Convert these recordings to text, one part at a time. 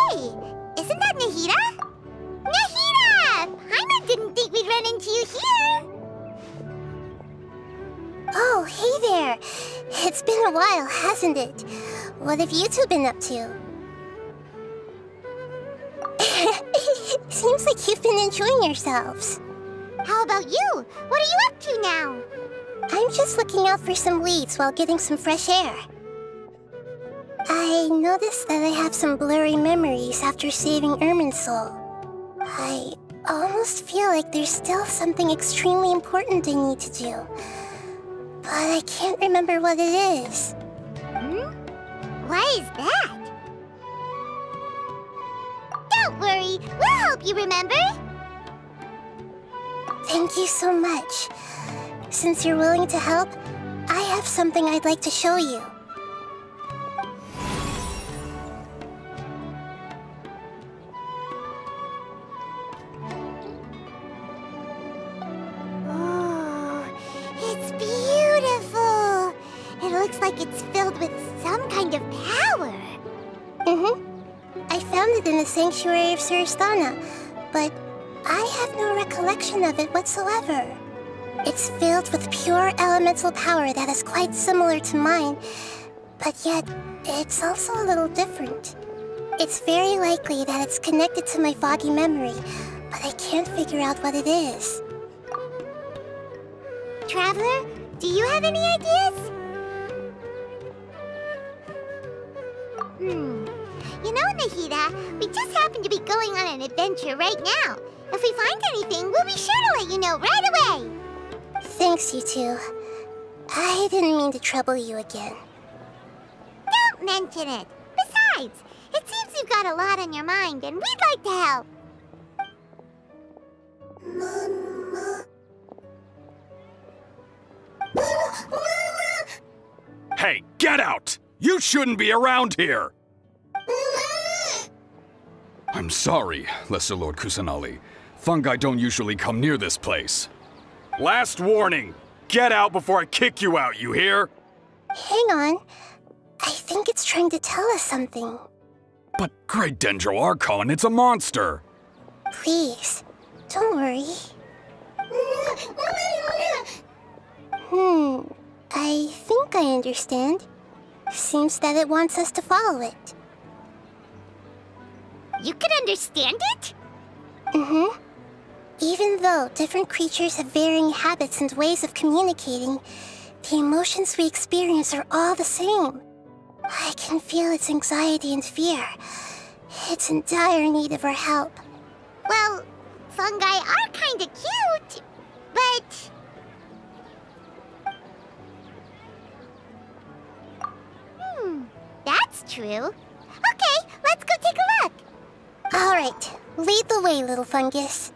Hey! Isn't that Nahida? Nahida! Paimon didn't think we'd run into you here! Oh, hey there! It's been a while, hasn't it? What have you two been up to? Seems like you've been enjoying yourselves. How about you? What are you up to now? I'm just looking out for some leads while getting some fresh air. I noticed that I have some blurry memories after saving Irminsul. I almost feel like there's still something extremely important I need to do. But I can't remember what it is. What is that? Don't worry, we'll help you remember. Thank you so much. Since you're willing to help, I have something I'd like to show you. Oh, it's beautiful. It looks like it's filled with some kind of power. I found it in the sanctuary of Suristana, but I have no recollection of it whatsoever. It's filled with pure elemental power that is quite similar to mine, but yet it's also a little different. It's very likely that it's connected to my foggy memory, but I can't figure out what it is. Traveler, do you have any ideas? You know, Nahida, we just happen to be going on an adventure right now. If we find anything, we'll be sure to let you know right away. Thanks, you two. I didn't mean to trouble you again. Don't mention it. Besides, it seems you've got a lot on your mind, and we'd like to help. Hey, get out! You shouldn't be around here! I'm sorry, Lesser Lord Kusanali. Fungi don't usually come near this place. Last warning! Get out before I kick you out, you hear? Hang on. I think it's trying to tell us something. But Great Dendro Archon, it's a monster! Please, don't worry. I think I understand. Seems that it wants us to follow it. You can understand it? Even though different creatures have varying habits and ways of communicating, the emotions we experience are all the same. I can feel its anxiety and fear. It's in dire need of our help. Well, fungi are kinda cute, but... that's true. Okay, let's go take a look. All right, lead the way, little fungus.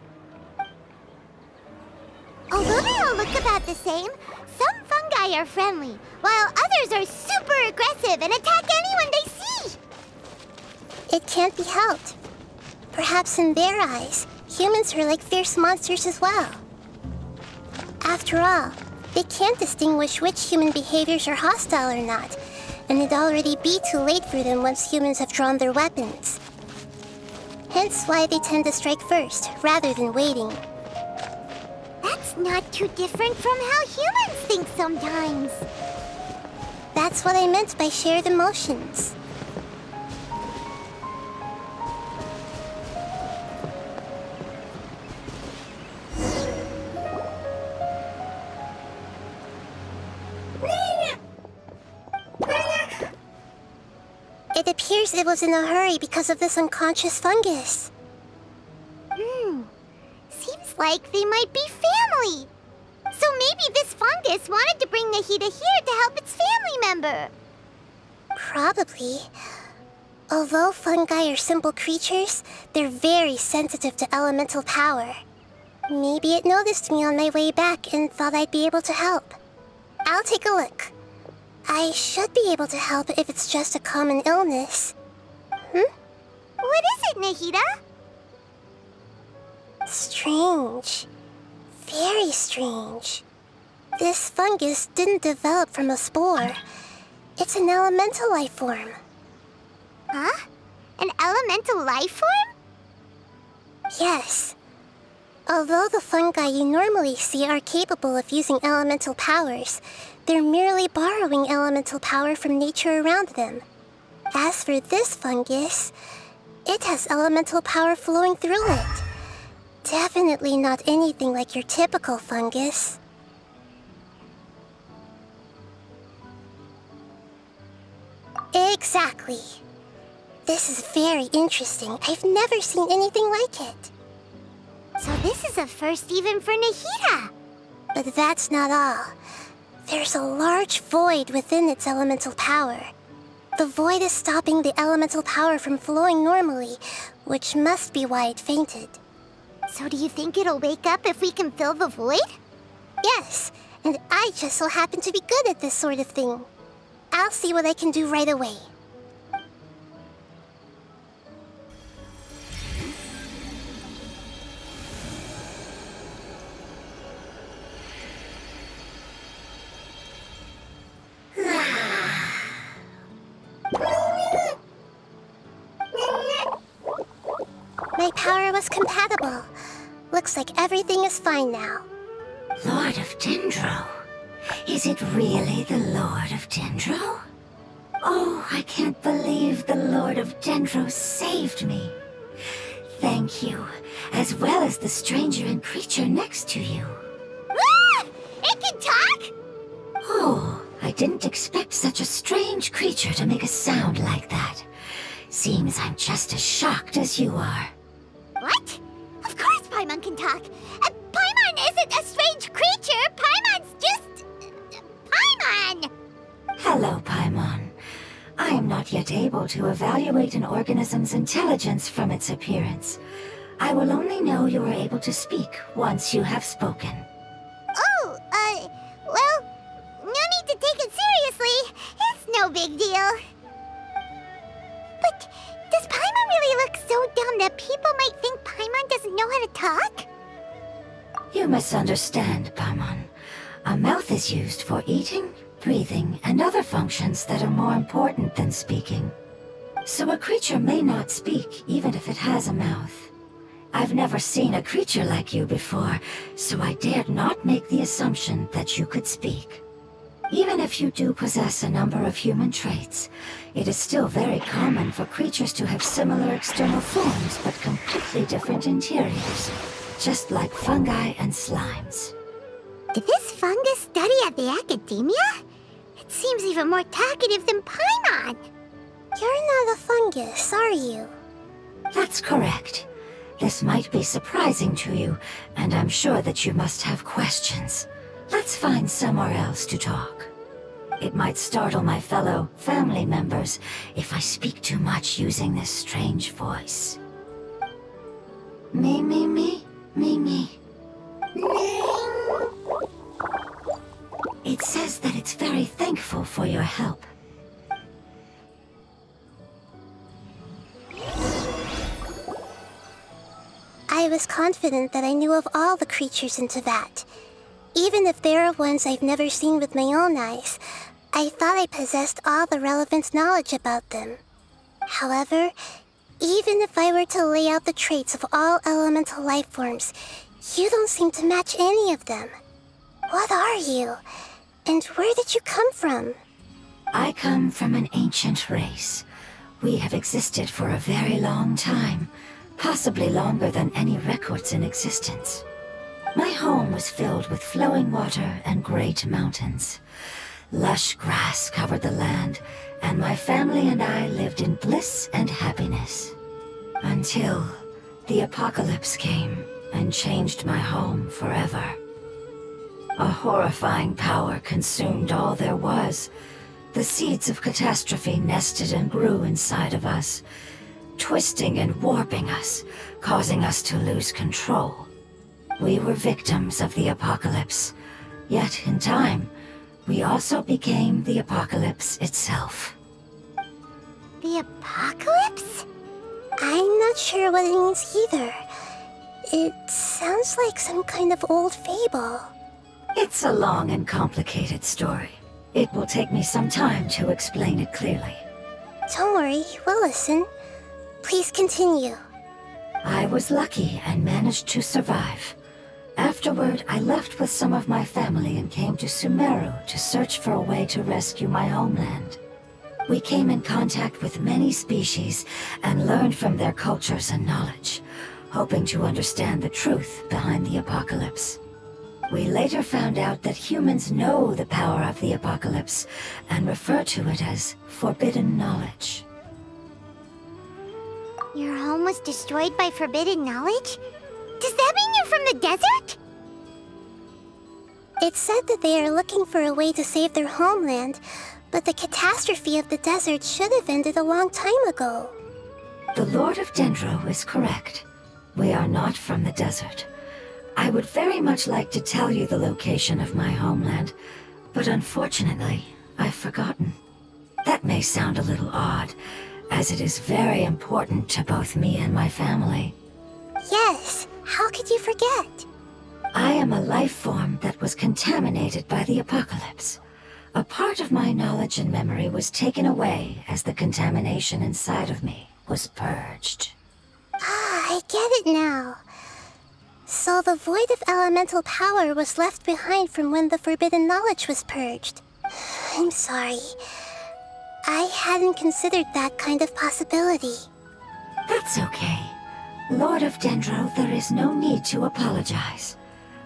Although they all look about the same, some fungi are friendly, while others are super aggressive and attack anyone they see. It can't be helped. Perhaps in their eyes, humans are like fierce monsters as well. After all, they can't distinguish which human behaviors are hostile or not, and it'd already be too late for them once humans have drawn their weapons. Hence why they tend to strike first, rather than waiting. That's not too different from how humans think sometimes. That's what I meant by shared emotions. It appears it was in a hurry because of this unconscious fungus. Seems like they might be family. So maybe this fungus wanted to bring Nahida here to help its family member. Probably. Although fungi are simple creatures, they're very sensitive to elemental power. Maybe it noticed me on my way back and thought I'd be able to help. I'll take a look. I should be able to help if it's just a common illness. What is it, Nahida? Strange. Very strange. This fungus didn't develop from a spore. It's an elemental life form. Huh? An elemental life form? Yes. Although the fungi you normally see are capable of using elemental powers, they're merely borrowing elemental power from nature around them. As for this fungus, it has elemental power flowing through it. Definitely not anything like your typical fungus. Exactly. This is very interesting. I've never seen anything like it. So this is a first even for Nahida. But that's not all. There's a large void within its elemental power. The void is stopping the elemental power from flowing normally, which must be why it fainted. So do you think it'll wake up if we can fill the void? Yes, and I just so happen to be good at this sort of thing. I'll see what I can do right away. My power was compatible. Looks like everything is fine now. Lord of Dendro? Is it really the Lord of Dendro? Oh, I can't believe the Lord of Dendro saved me. Thank you, as well as the stranger and creature next to you. Ah! It can talk? Oh, I didn't expect such a strange creature to make a sound like that. Seems I'm just as shocked as you are. What? Of course Paimon can talk. Paimon isn't a strange creature. Paimon's just... Paimon! Hello, Paimon. I am not yet able to evaluate an organism's intelligence from its appearance. I will only know you are able to speak once you have spoken. Oh, well, no need to take it seriously. It's no big deal. But does Paimon really look so dumb that people might think Paimon doesn't know how to talk? You misunderstand, Paimon. A mouth is used for eating, breathing, and other functions that are more important than speaking. So a creature may not speak, even if it has a mouth. I've never seen a creature like you before, so I dared not make the assumption that you could speak. Even if you do possess a number of human traits, it is still very common for creatures to have similar external forms but completely different interiors, just like fungi and slimes. Did this fungus study at the academia? It seems even more talkative than Paimon. You're not a fungus, are you? That's correct. This might be surprising to you, and I'm sure that you must have questions. Let's find somewhere else to talk. It might startle my fellow family members if I speak too much using this strange voice. Me. It says that it's very thankful for your help. I was confident that I knew of all the creatures in Teyvat. Even if there are ones I've never seen with my own eyes, I thought I possessed all the relevant knowledge about them. However, even if I were to lay out the traits of all elemental life forms, you don't seem to match any of them. What are you? And where did you come from? I come from an ancient race. We have existed for a very long time, possibly longer than any records in existence. My home was filled with flowing water and great mountains. Lush grass covered the land, and my family and I lived in bliss and happiness. Until the apocalypse came and changed my home forever. A horrifying power consumed all there was. The seeds of catastrophe nested and grew inside of us, twisting and warping us, causing us to lose control. We were victims of the apocalypse, yet in time, we also became the apocalypse itself. The apocalypse? I'm not sure what it means either. It sounds like some kind of old fable. It's a long and complicated story. It will take me some time to explain it clearly. Don't worry, we'll listen. Please continue. I was lucky and managed to survive. Afterward, I left with some of my family and came to Sumeru to search for a way to rescue my homeland. We came in contact with many species and learned from their cultures and knowledge, hoping to understand the truth behind the apocalypse. We later found out that humans know the power of the apocalypse and refer to it as forbidden knowledge. Your home was destroyed by forbidden knowledge? Does that mean you're from the desert? It's said that they are looking for a way to save their homeland, but the catastrophe of the desert should have ended a long time ago. The Lord of Dendro is correct. We are not from the desert. I would very much like to tell you the location of my homeland, but unfortunately, I've forgotten. That may sound a little odd, as it is very important to both me and my family. Yes, how could you forget? I am a life form that was contaminated by the apocalypse. A part of my knowledge and memory was taken away as the contamination inside of me was purged. Ah, I get it now. So the void of elemental power was left behind from when the forbidden knowledge was purged. I'm sorry. I hadn't considered that kind of possibility. That's okay. Lord of Dendro, there is no need to apologize.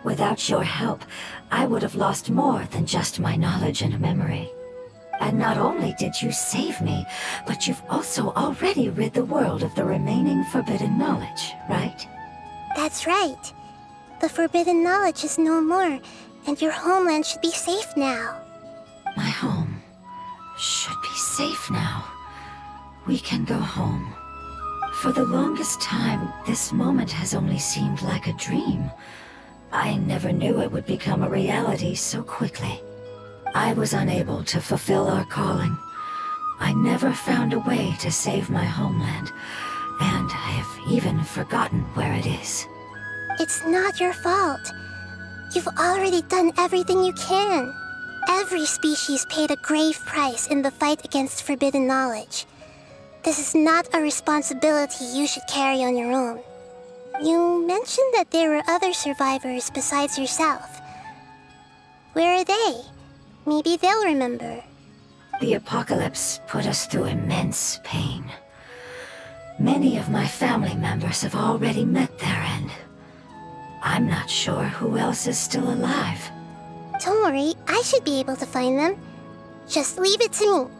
Without your help, I would have lost more than just my knowledge and memory. And not only did you save me, but you've also already rid the world of the remaining forbidden knowledge, right? That's right. The forbidden knowledge is no more, and your homeland should be safe now. My home should be safe now. We can go home. For the longest time, this moment has only seemed like a dream. I never knew it would become a reality so quickly. I was unable to fulfill our calling. I never found a way to save my homeland, and I have even forgotten where it is. It's not your fault. You've already done everything you can. Every species paid a grave price in the fight against forbidden knowledge. This is not a responsibility you should carry on your own. You mentioned that there were other survivors besides yourself. Where are they? Maybe they'll remember. The apocalypse put us through immense pain. Many of my family members have already met their end. I'm not sure who else is still alive. Don't worry, I should be able to find them. Just leave it to me.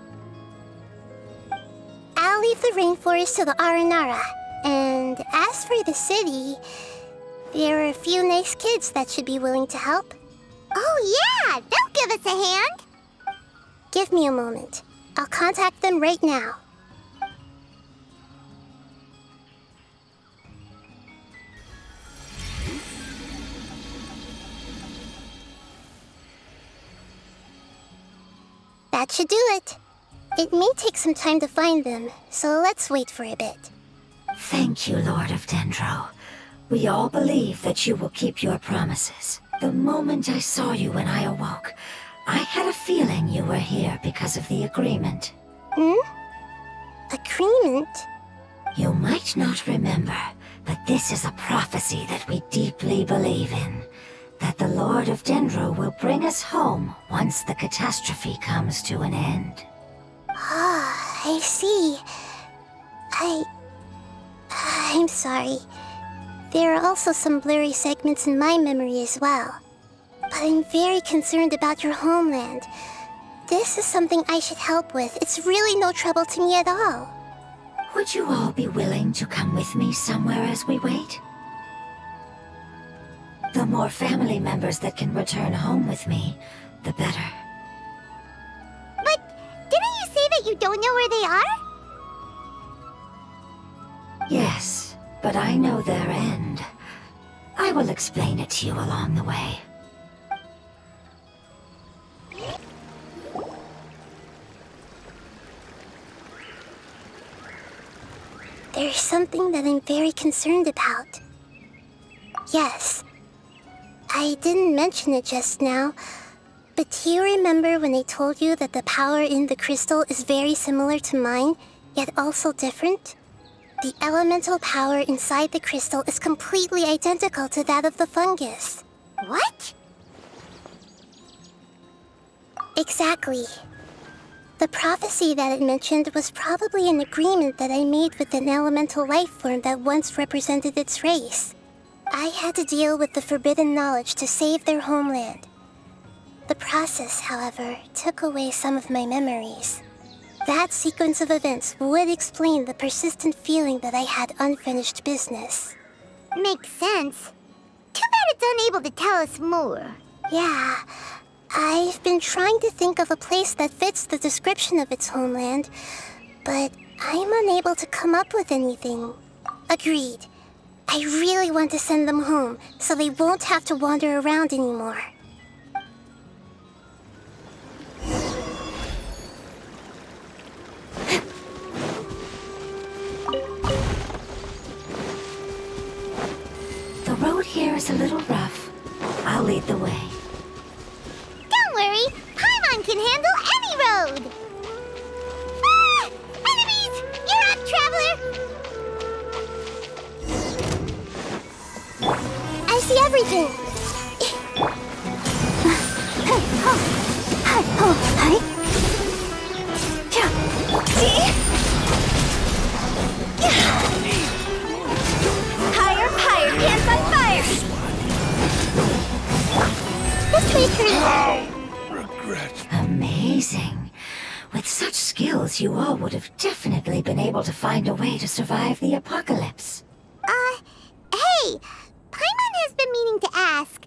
I'll leave the rainforest to the Aranara. And as for the city, there are a few nice kids that should be willing to help. Oh yeah, they'll give us a hand. Give me a moment. I'll contact them right now. That should do it. It may take some time to find them, so let's wait for a bit. Thank you, Lord of Dendro. We all believe that you will keep your promises. The moment I saw you when I awoke, I had a feeling you were here because of the agreement. Agreement? You might not remember, but this is a prophecy that we deeply believe in. That the Lord of Dendro will bring us home once the catastrophe comes to an end. Ah, I see. I'm sorry. There are also some blurry segments in my memory as well. But I'm very concerned about your homeland. This is something I should help with. It's really no trouble to me at all. Would you all be willing to come with me somewhere as we wait? The more family members that can return home with me, the better. But didn't you say that you don't know where they are? Yes, but I know their end. I will explain it to you along the way. There's something that I'm very concerned about. Yes. I didn't mention it just now, but do you remember when I told you that the power in the crystal is very similar to mine, yet also different? The elemental power inside the crystal is completely identical to that of the fungus. What? Exactly. The prophecy that it mentioned was probably an agreement that I made with an elemental life form that once represented its race. I had to deal with the forbidden knowledge to save their homeland. The process, however, took away some of my memories. That sequence of events would explain the persistent feeling that I had unfinished business. Makes sense. Too bad it's unable to tell us more. Yeah, I've been trying to think of a place that fits the description of its homeland, but I'm unable to come up with anything. Agreed. I really want to send them home, so they won't have to wander around anymore. The road here is a little rough. I'll lead the way. Don't worry, Paimon can handle any road! Ah! Enemies! You're up, traveler! I see everything! Higher, higher, pants on fire! This way, Regret. Amazing. With such skills, you all would have definitely been able to find a way to survive the apocalypse. Hey! Paimon has been meaning to ask.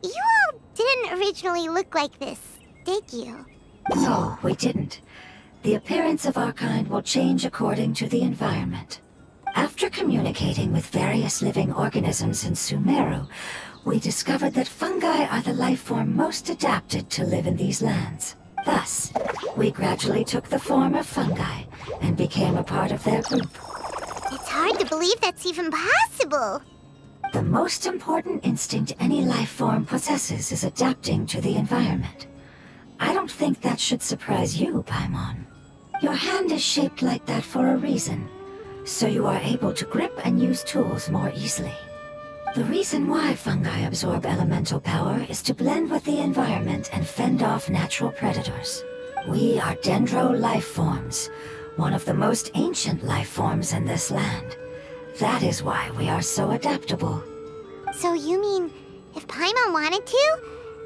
You all didn't originally look like this, did you? No, we didn't. The appearance of our kind will change according to the environment. After communicating with various living organisms in Sumeru, we discovered that fungi are the life form most adapted to live in these lands. Thus, we gradually took the form of fungi and became a part of their group. It's hard to believe that's even possible. The most important instinct any life form possesses is adapting to the environment. I don't think that should surprise you, Paimon. Your hand is shaped like that for a reason, so you are able to grip and use tools more easily. The reason why fungi absorb elemental power is to blend with the environment and fend off natural predators. We are dendro life forms, one of the most ancient life forms in this land. That is why we are so adaptable. So you mean, if Paimon wanted to,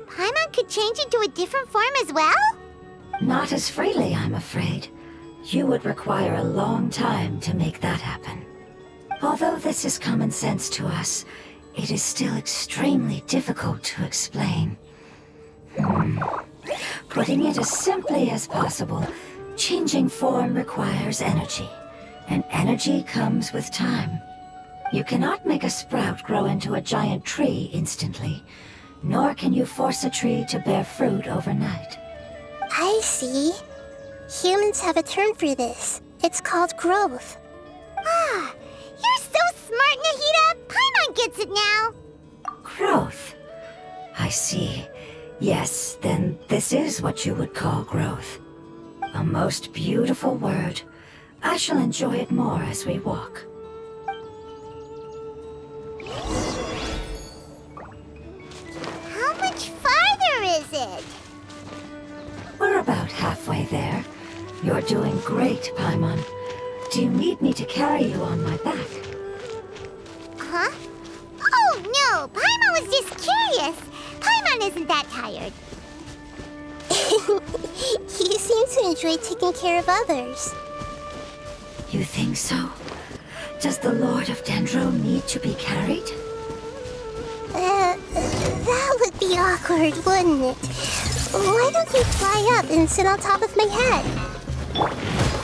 Paimon could change into a different form as well? Not as freely, I'm afraid. You would require a long time to make that happen. Although this is common sense to us, it is still extremely difficult to explain. Putting it as simply as possible, changing form requires energy, and energy comes with time. You cannot make a sprout grow into a giant tree instantly, nor can you force a tree to bear fruit overnight. I see. Humans have a term for this. It's called growth. Ah, you're so smart, Nahida! Paimon gets it now! Growth. I see. Yes, then this is what you would call growth. A most beautiful word. I shall enjoy it more as we walk. How much farther is it? We're about halfway there. You're doing great, Paimon. Do you need me to carry you on my back? Huh? Oh, no! Paimon was just curious! Paimon isn't that tired. You seem to enjoy taking care of others. You think so? Does the Lord of Dendro need to be carried? That would be awkward, wouldn't it? Why don't you fly up and sit on top of my head?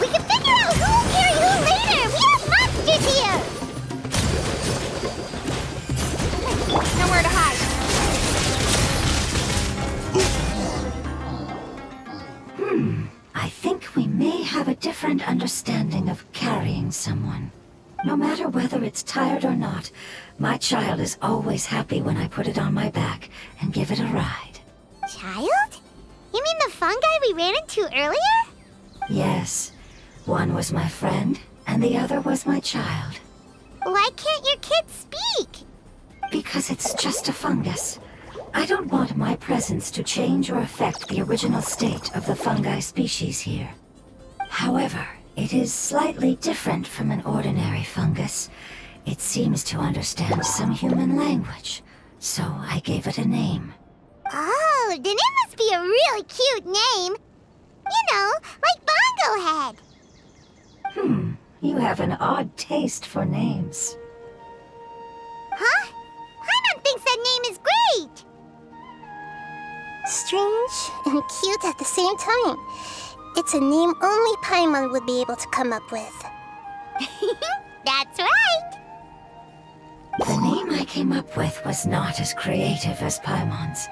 We can figure out who will carry who later! We have monsters here! Nowhere to hide. I think we may have a different understanding of carrying someone. No matter whether it's tired or not, my child is always happy when I put it on my back and give it a ride. Child? You mean the fungi we ran into earlier? Yes, one was my friend, and the other was my child. Why can't your kid speak? Because it's just a fungus. I don't want my presence to change or affect the original state of the fungi species here. However, it is slightly different from an ordinary fungus. It seems to understand some human language, so I gave it a name. Oh, the name must be a really cute name. You know, like Bongo Head. You have an odd taste for names. Huh? Paimon thinks that name is great. Strange and cute at the same time. It's a name only Paimon would be able to come up with. That's right. The name I came up with was not as creative as Paimon's.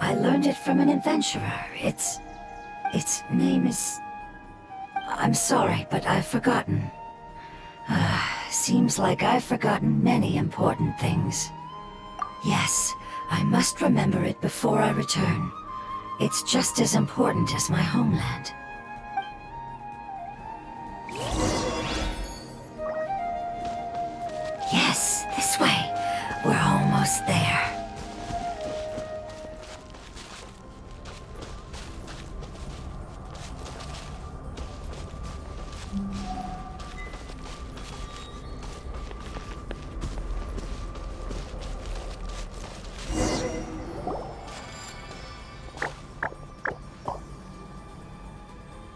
I learned it from an adventurer. Its name is... I'm sorry, but I've forgotten. Seems like I've forgotten many important things. Yes, I must remember it before I return. It's just as important as my homeland. Yes, this way. We're almost there.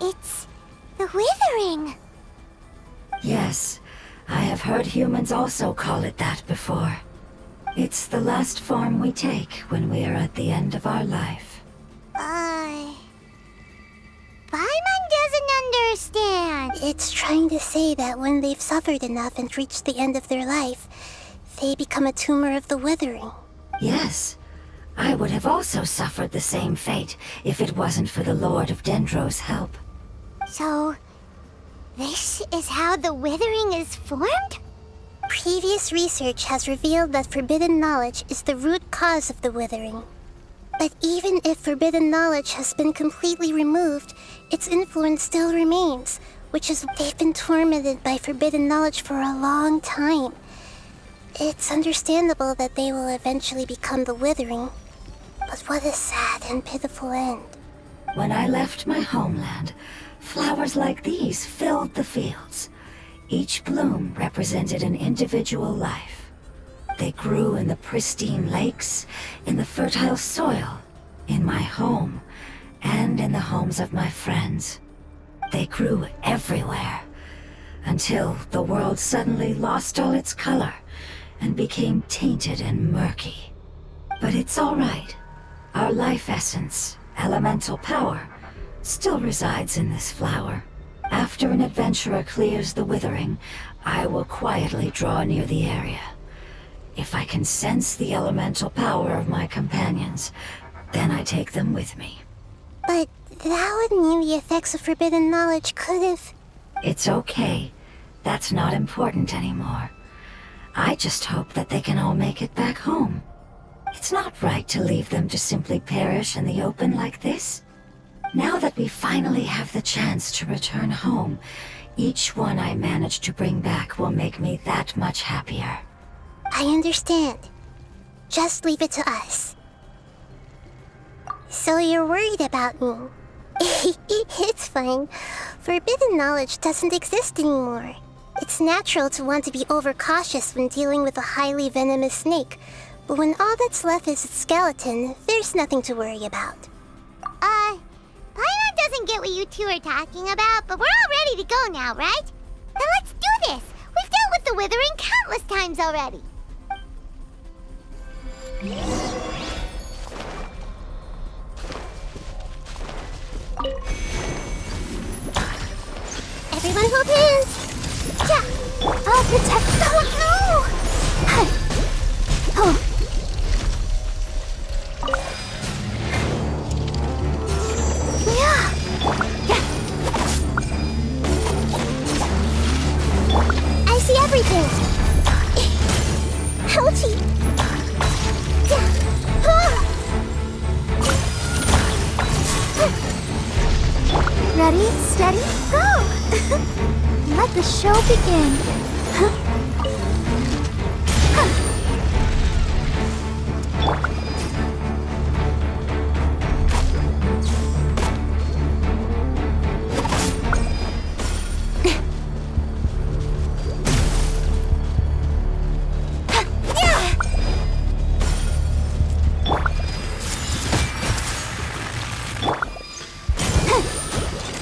It's the Withering. Yes, I have heard humans also call it that before. It's the last form we take when we are at the end of our life. Paimon doesn't understand. It's trying to say that when they've suffered enough and reached the end of their life, they become a tumor of the Withering. Yes, I would have also suffered the same fate if it wasn't for the Lord of Dendro's help. So, this is how the Withering is formed? Previous research has revealed that forbidden knowledge is the root cause of the Withering. But even if forbidden knowledge has been completely removed, its influence still remains, which is why they've been tormented by forbidden knowledge for a long time. It's understandable that they will eventually become the Withering, but what a sad and pitiful end. When I left my homeland, flowers like these filled the fields. Each bloom represented an individual life. They grew in the pristine lakes, in the fertile soil, in my home, and in the homes of my friends. They grew everywhere, until the world suddenly lost all its color and became tainted and murky. But it's all right. Our life essence, elemental power, still resides in this flower. After an adventurer clears the Withering, I will quietly draw near the area. If I can sense the elemental power of my companions, then I take them with me. But that would mean the effects of forbidden knowledge could have... It's okay. That's not important anymore. I just hope that they can all make it back home. It's not right to leave them to simply perish in the open like this. Now that we finally have the chance to return home, each one I manage to bring back will make me that much happier. I understand. Just leave it to us. So you're worried about me? It's fine. Forbidden knowledge doesn't exist anymore. It's natural to want to be overcautious when dealing with a highly venomous snake, but when all that's left is its skeleton, there's nothing to worry about. Paimon doesn't get what you two are talking about, but we're all ready to go now, right? Then let's do this! We've dealt with the Withering countless times already! Everyone hold hands! Yeah! I'll protect... Oh, no! Oh. I see everything! Ouchie! Ready? Steady, go! Let the show begin.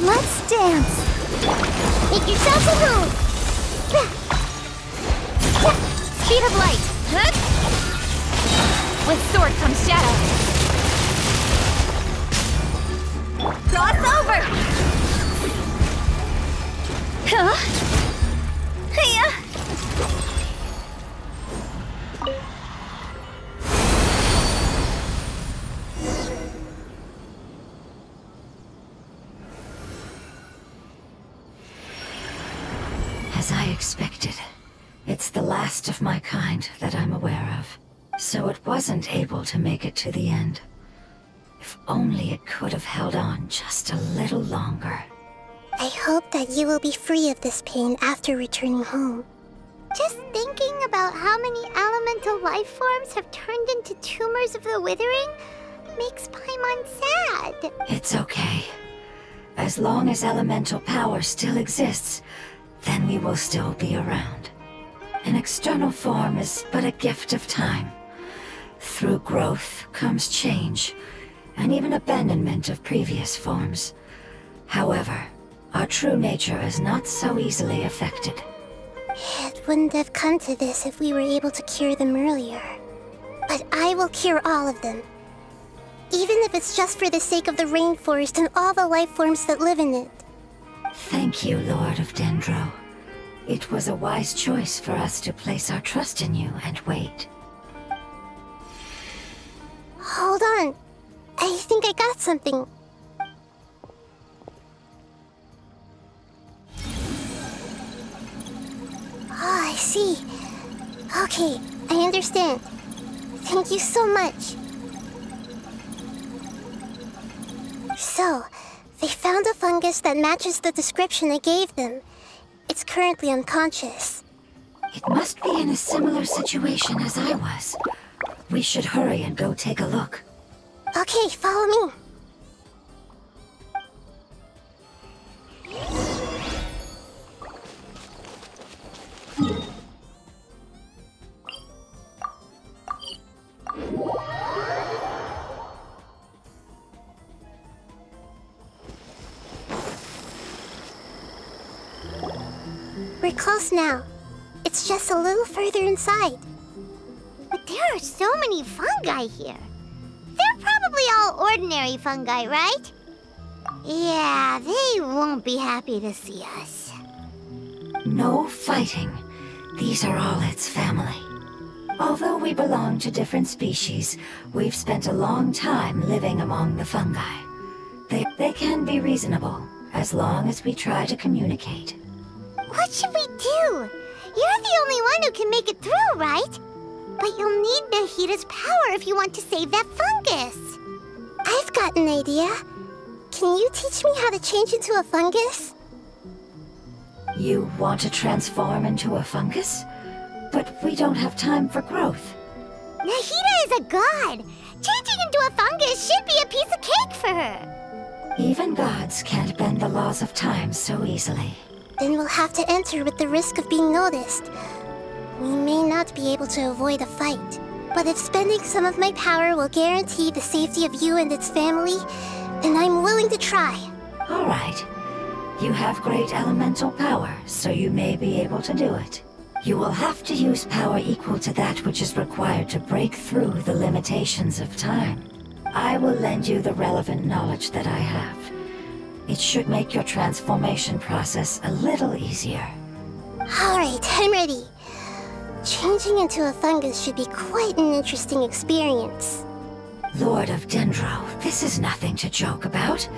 Let's dance. Make yourselves at home. Speed of light. With sword comes shadow. Cross over. Hiya. As I expected, it's the last of my kind that I'm aware of, so it wasn't able to make it to the end. If only it could have held on just a little longer. I hope that you will be free of this pain after returning home. Just thinking about how many elemental life forms have turned into tumors of the withering makes Paimon sad. It's okay. As long as elemental power still exists, then we will still be around. An external form is but a gift of time. Through growth comes change, and even abandonment of previous forms. However, our true nature is not so easily affected. It wouldn't have come to this if we were able to cure them earlier. But I will cure all of them. Even if it's just for the sake of the rainforest and all the life forms that live in it. Thank you, Lord of Dendro. It was a wise choice for us to place our trust in you and wait. Hold on. I think I got something. Oh, I see. Okay, I understand. Thank you so much. So, they found a fungus that matches the description I gave them. It's currently unconscious. It must be in a similar situation as I was. We should hurry and go take a look. Okay, follow me. We're close now. It's just a little further inside. But there are so many fungi here. They're probably all ordinary fungi, right? Yeah, they won't be happy to see us. No fighting. These are all its family. Although we belong to different species, we've spent a long time living among the fungi. They can be reasonable, as long as we try to communicate. What should we do? You're the only one who can make it through, right? But you'll need Nahida's power if you want to save that fungus. I've got an idea. Can you teach me how to change into a fungus? You want to transform into a fungus? But we don't have time for growth. Nahida is a god. Changing into a fungus should be a piece of cake for her. Even gods can't bend the laws of time so easily. Then we'll have to enter with the risk of being noticed. We may not be able to avoid a fight, but if spending some of my power will guarantee the safety of you and its family, then I'm willing to try. All right. You have great elemental power, so you may be able to do it. You will have to use power equal to that which is required to break through the limitations of time. I will lend you the relevant knowledge that I have. It should make your transformation process a little easier. Alright, I'm ready. Changing into a fungus should be quite an interesting experience. Lord of Dendro, this is nothing to joke about.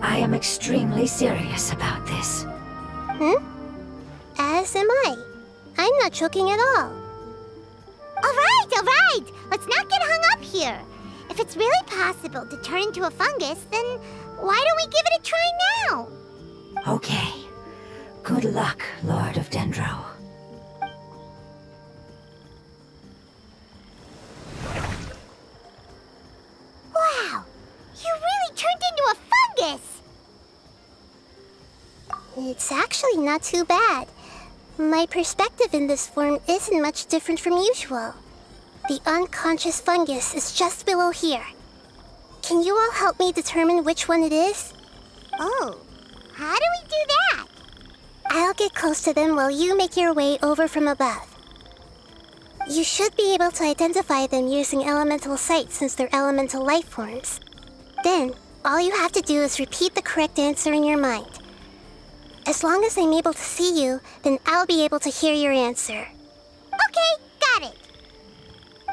I am extremely serious about this. As am I. I'm not joking at all. Alright! Let's not get hung up here. If it's really possible to turn into a fungus, then why don't we give it a try now? Okay. Good luck, Lord of Dendro. Wow! You really turned into a fungus! It's actually not too bad. My perspective in this form isn't much different from usual. The unconscious fungus is just below here. Can you all help me determine which one it is? Oh, how do we do that? I'll get close to them while you make your way over from above. You should be able to identify them using elemental sight since they're elemental life forms. Then, all you have to do is repeat the correct answer in your mind. As long as I'm able to see you, then I'll be able to hear your answer. Okay, got it.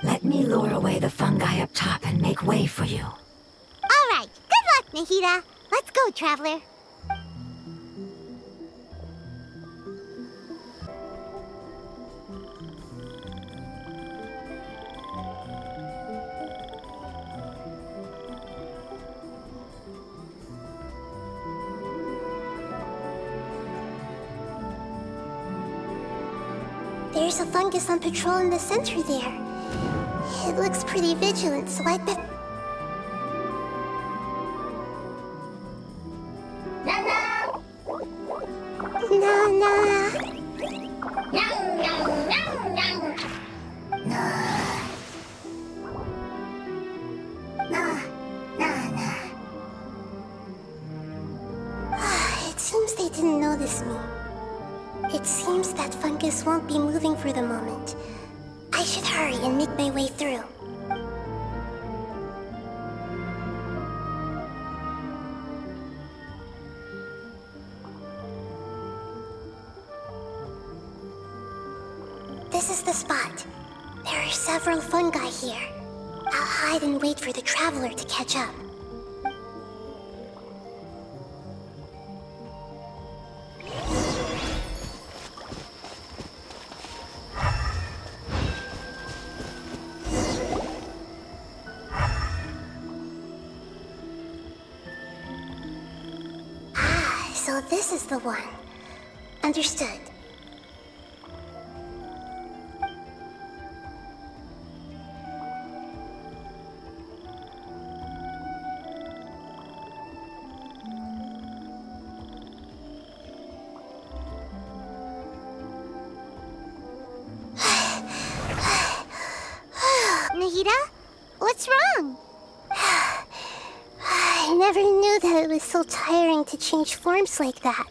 Let me lure away the fungi up top and make way for you. All right, good luck, Nahida. Let's go, Traveler. There's a fungus on patrol in the center there. It looks pretty vigilant, so I bet... It seems they didn't notice me. It seems that fungus won't be moving for the moment. I should hurry and make my way through. This is the spot. There are several fungi here. I'll hide and wait for the traveler to catch up. So this is the one. Understood. Nahida, what's wrong? I never knew that it was so tiring to change forms like that.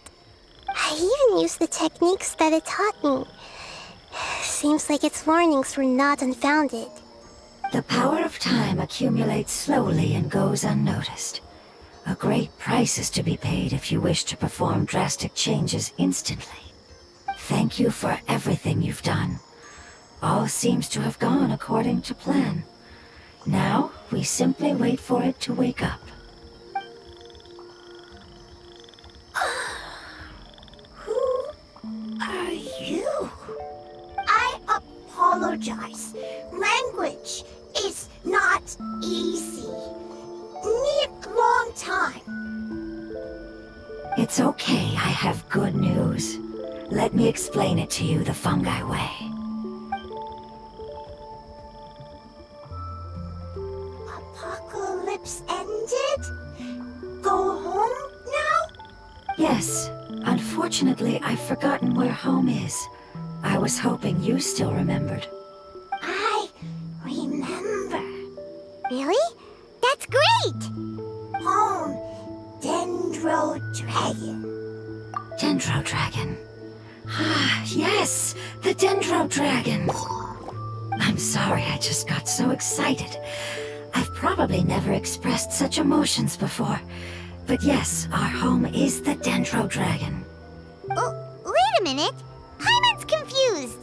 I even used the techniques that it taught me. Seems like its warnings were not unfounded. The power of time accumulates slowly and goes unnoticed. A great price is to be paid if you wish to perform drastic changes instantly. Thank you for everything you've done. All seems to have gone according to plan. Now, we simply wait for it to wake up. Who are you? I apologize. Language is not easy. Need long time. It's okay, I have good news. Let me explain it to you the fungi way. Apocalypse ended? Go home now? Yes. Unfortunately, I've forgotten where home is. I was hoping you still remembered. I remember. Really? That's great! Home, Dendro Dragon. Dendro Dragon. Ah, yes! The Dendro Dragon! I'm sorry, I just got so excited. I've probably never expressed such emotions before. But yes, our home is the Dendro Dragon. Oh, wait a minute. Hyman's confused.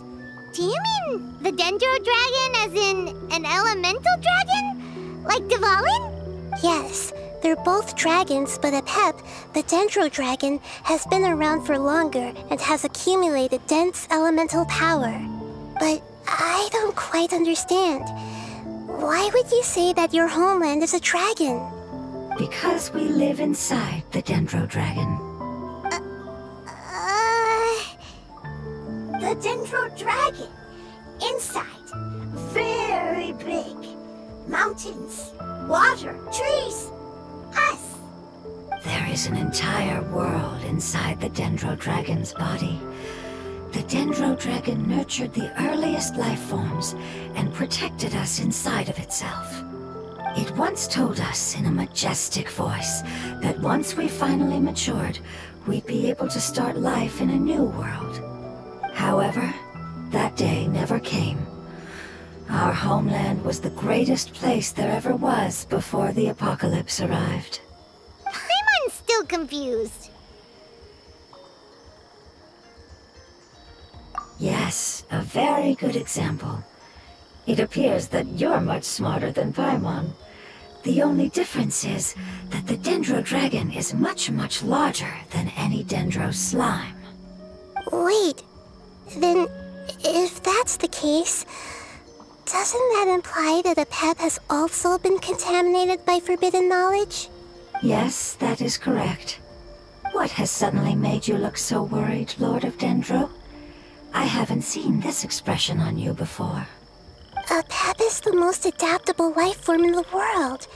Do you mean the Dendro Dragon as in an elemental dragon? Like Dvalin? Yes, they're both dragons, but Apep, the Dendro Dragon, has been around for longer and has accumulated dense elemental power. But I don't quite understand. Why would you say that your homeland is a dragon? Because we live inside the Dendro Dragon. dendro dragon. Inside, very big. Mountains, water, trees, us. There is an entire world inside the dendro dragon's body. The dendro dragon nurtured the earliest life forms and protected us inside of itself. It once told us in a majestic voice that once we finally matured, we'd be able to start life in a new world. However, that day never came. Our homeland was the greatest place there ever was before the apocalypse arrived. I'm still confused. Yes, a very good example. It appears that you're much smarter than Paimon. The only difference is that the dendro dragon is much, much larger than any dendro slime. Wait, then if that's the case, doesn't that imply that Apep has also been contaminated by forbidden knowledge? Yes, that is correct. What has suddenly made you look so worried, Lord of Dendro? I haven't seen this expression on you before. Apep is the most adaptable life form in the world.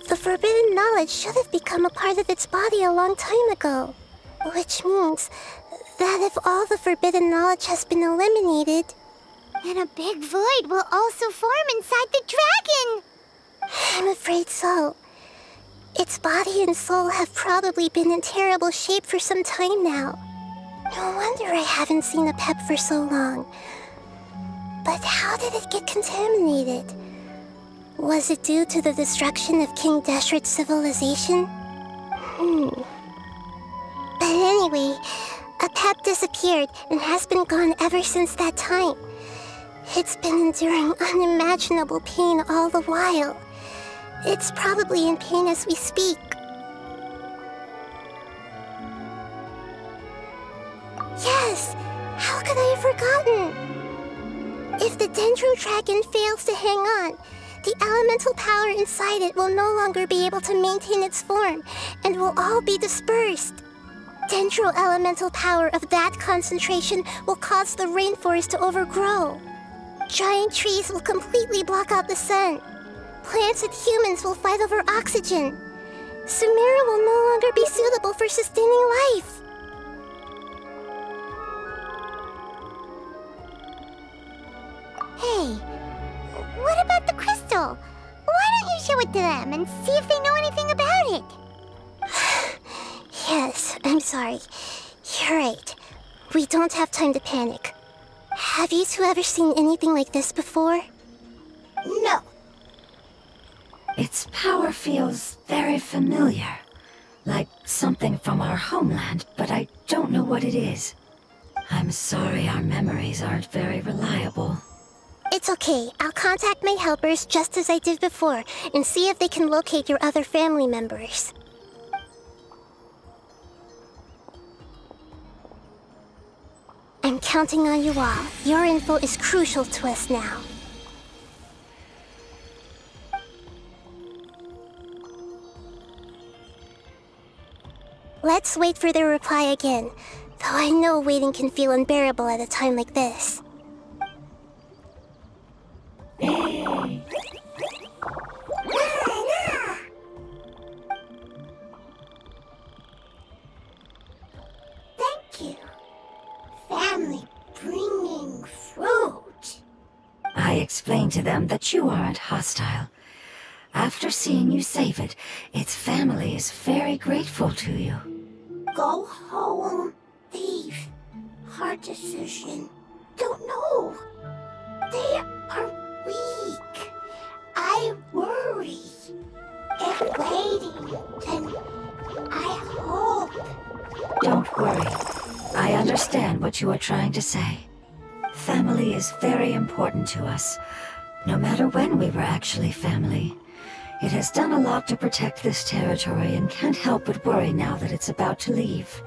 The forbidden knowledge should have become a part of its body a long time ago. Which means that if all the forbidden knowledge has been eliminated, then a big void will also form inside the dragon! I'm afraid so. Its body and soul have probably been in terrible shape for some time now. No wonder I haven't seen Apep for so long. But how did it get contaminated? Was it due to the destruction of King Deshret's civilization? But anyway, Apep disappeared and has been gone ever since that time. It's been enduring unimaginable pain all the while. It's probably in pain as we speak. Yes! How could I have forgotten? If the dendro dragon fails to hang on, the elemental power inside it will no longer be able to maintain its form, and will all be dispersed. Dendro elemental power of that concentration will cause the rainforest to overgrow. Giant trees will completely block out the sun. Plants and humans will fight over oxygen. Sumeru will no longer be suitable for sustaining life. Hey, what about the crystal? Why don't you show it to them and see if they know anything about it? Yes, I'm sorry. You're right. We don't have time to panic. Have you two ever seen anything like this before? No. Its power feels very familiar. Like something from our homeland, but I don't know what it is. I'm sorry our memories aren't very reliable. It's okay. I'll contact my helpers just as I did before and see if they can locate your other family members. I'm counting on you all. Your info is crucial to us now. Let's wait for their reply again, though I know waiting can feel unbearable at a time like this. Thank you. Family bringing fruit. I explained to them that you aren't hostile. After seeing you save it, its family is very grateful to you. Go home, thief. Hard decision. Don't know. They are weak. I worry. If waiting, then I hope. Don't worry. I understand what you are trying to say. Family is very important to us, no matter when we were actually family. It has done a lot to protect this territory and can't help but worry now that it's about to leave.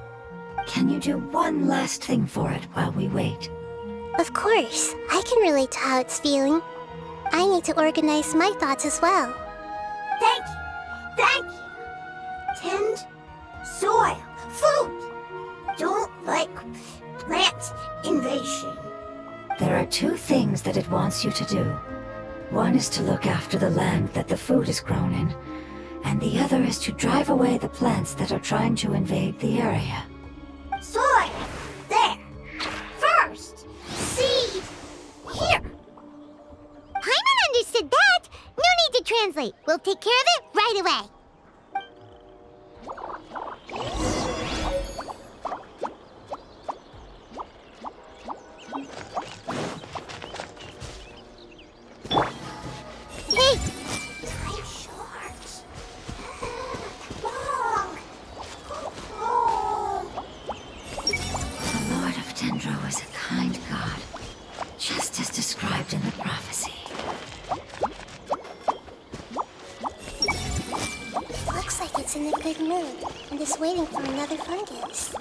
Can you do one last thing for it while we wait? Of course. I can relate to how it's feeling. I need to organize my thoughts as well. Thank you. Thank you. Tend soil, food. Don't like plant its invasion. There are two things that it wants you to do. One is to look after the land that the food is grown in, and the other is to drive away the plants that are trying to invade the area. Soil! There! First! Seed! Here! Paimon understood that! No need to translate. We'll take care of it right away. Hey! Time short. Long. Go home. The Lord of Dendro is a kind god, just as described in the prophecy. Looks like it's in a good mood and is waiting for another fungus.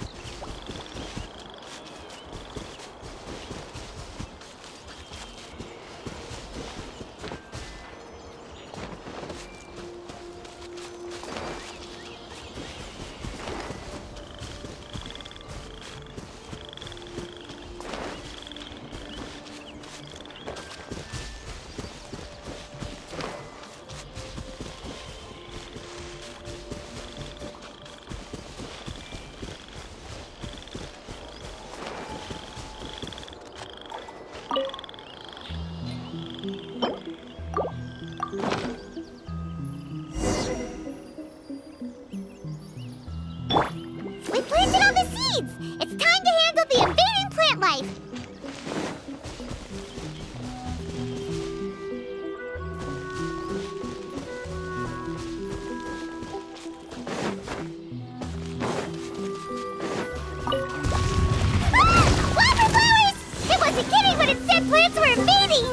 We planted all the seeds! It's time to handle the invading plant life! Ah! Wildflowers! It wasn't kidding when it said plants were invading!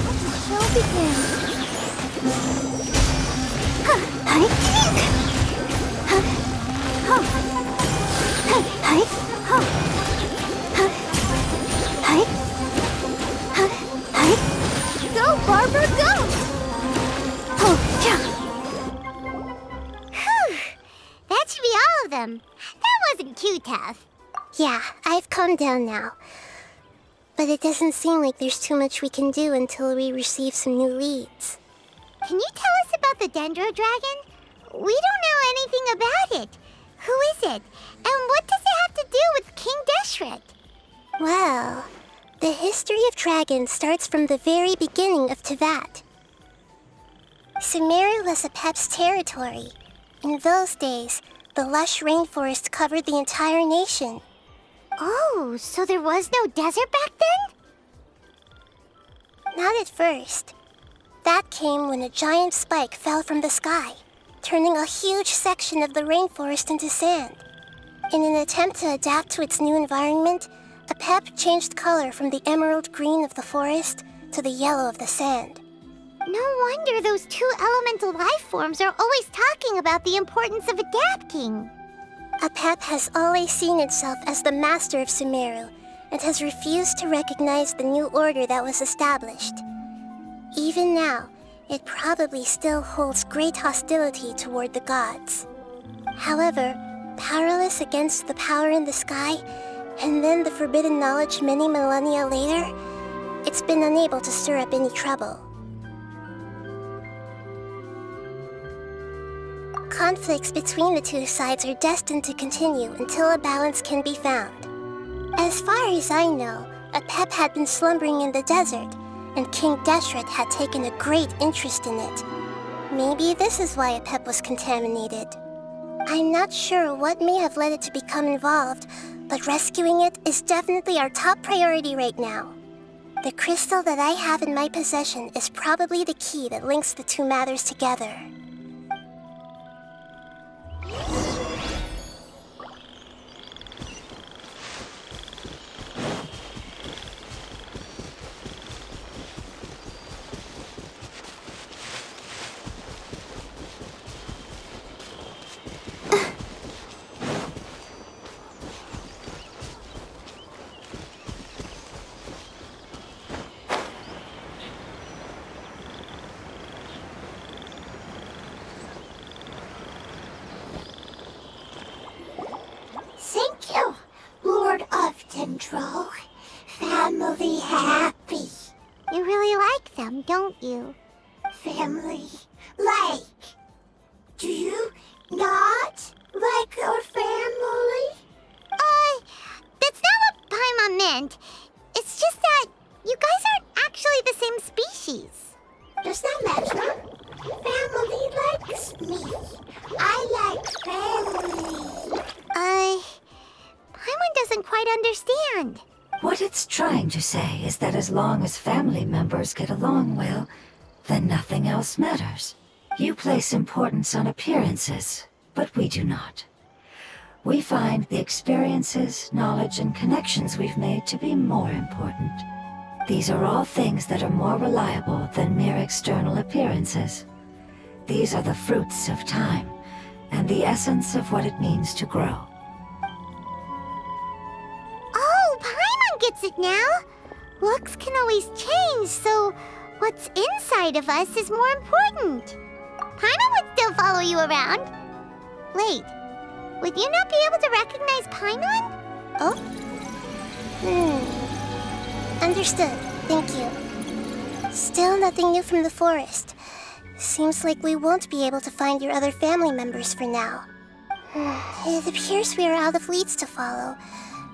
Let the show begin. Go, Barbara, go! Whew. That should be all of them. That wasn't too tough. Yeah, I've calmed down now. But it doesn't seem like there's too much we can do until we receive some new leads. Can you tell us about the dendro dragon? We don't know anything about it. Who is it? And what does it have to do with King Deshret? Well, the history of dragons starts from the very beginning of Tevat. Sumeru was Apep's territory. In those days, the lush rainforest covered the entire nation. Oh, so there was no desert back then? Not at first. That came when a giant spike fell from the sky, turning a huge section of the rainforest into sand. In an attempt to adapt to its new environment, Apep changed color from the emerald green of the forest to the yellow of the sand. No wonder those two elemental life forms are always talking about the importance of adapting. Apep has always seen itself as the master of Sumeru and has refused to recognize the new order that was established. Even now, it probably still holds great hostility toward the gods. However, powerless against the power in the sky, and then the forbidden knowledge many millennia later, it's been unable to stir up any trouble. Conflicts between the two sides are destined to continue until a balance can be found. As far as I know, Apep had been slumbering in the desert, and King Deshret had taken a great interest in it. Maybe this is why Apep was contaminated. I'm not sure what may have led it to become involved, but rescuing it is definitely our top priority right now. The crystal that I have in my possession is probably the key that links the two matters together. Paimon, don't you? Family? Like, do you not like your family? That's not what Paimon meant. It's just that you guys aren't actually the same species. Does that matter? Family likes me. I like family. Paimon doesn't quite understand. What it's trying to say is that as long as family members get along well, then nothing else matters. You place importance on appearances, but we do not. We find the experiences, knowledge, and connections we've made to be more important. These are all things that are more reliable than mere external appearances. These are the fruits of time, and the essence of what it means to grow. Oh, Paimon gets it now! Looks can always change, so what's inside of us is more important. Paimon would still follow you around. Wait, would you not be able to recognize Paimon? Oh? Understood. Thank you. Still nothing new from the forest. Seems like we won't be able to find your other family members for now. It appears we are out of leads to follow.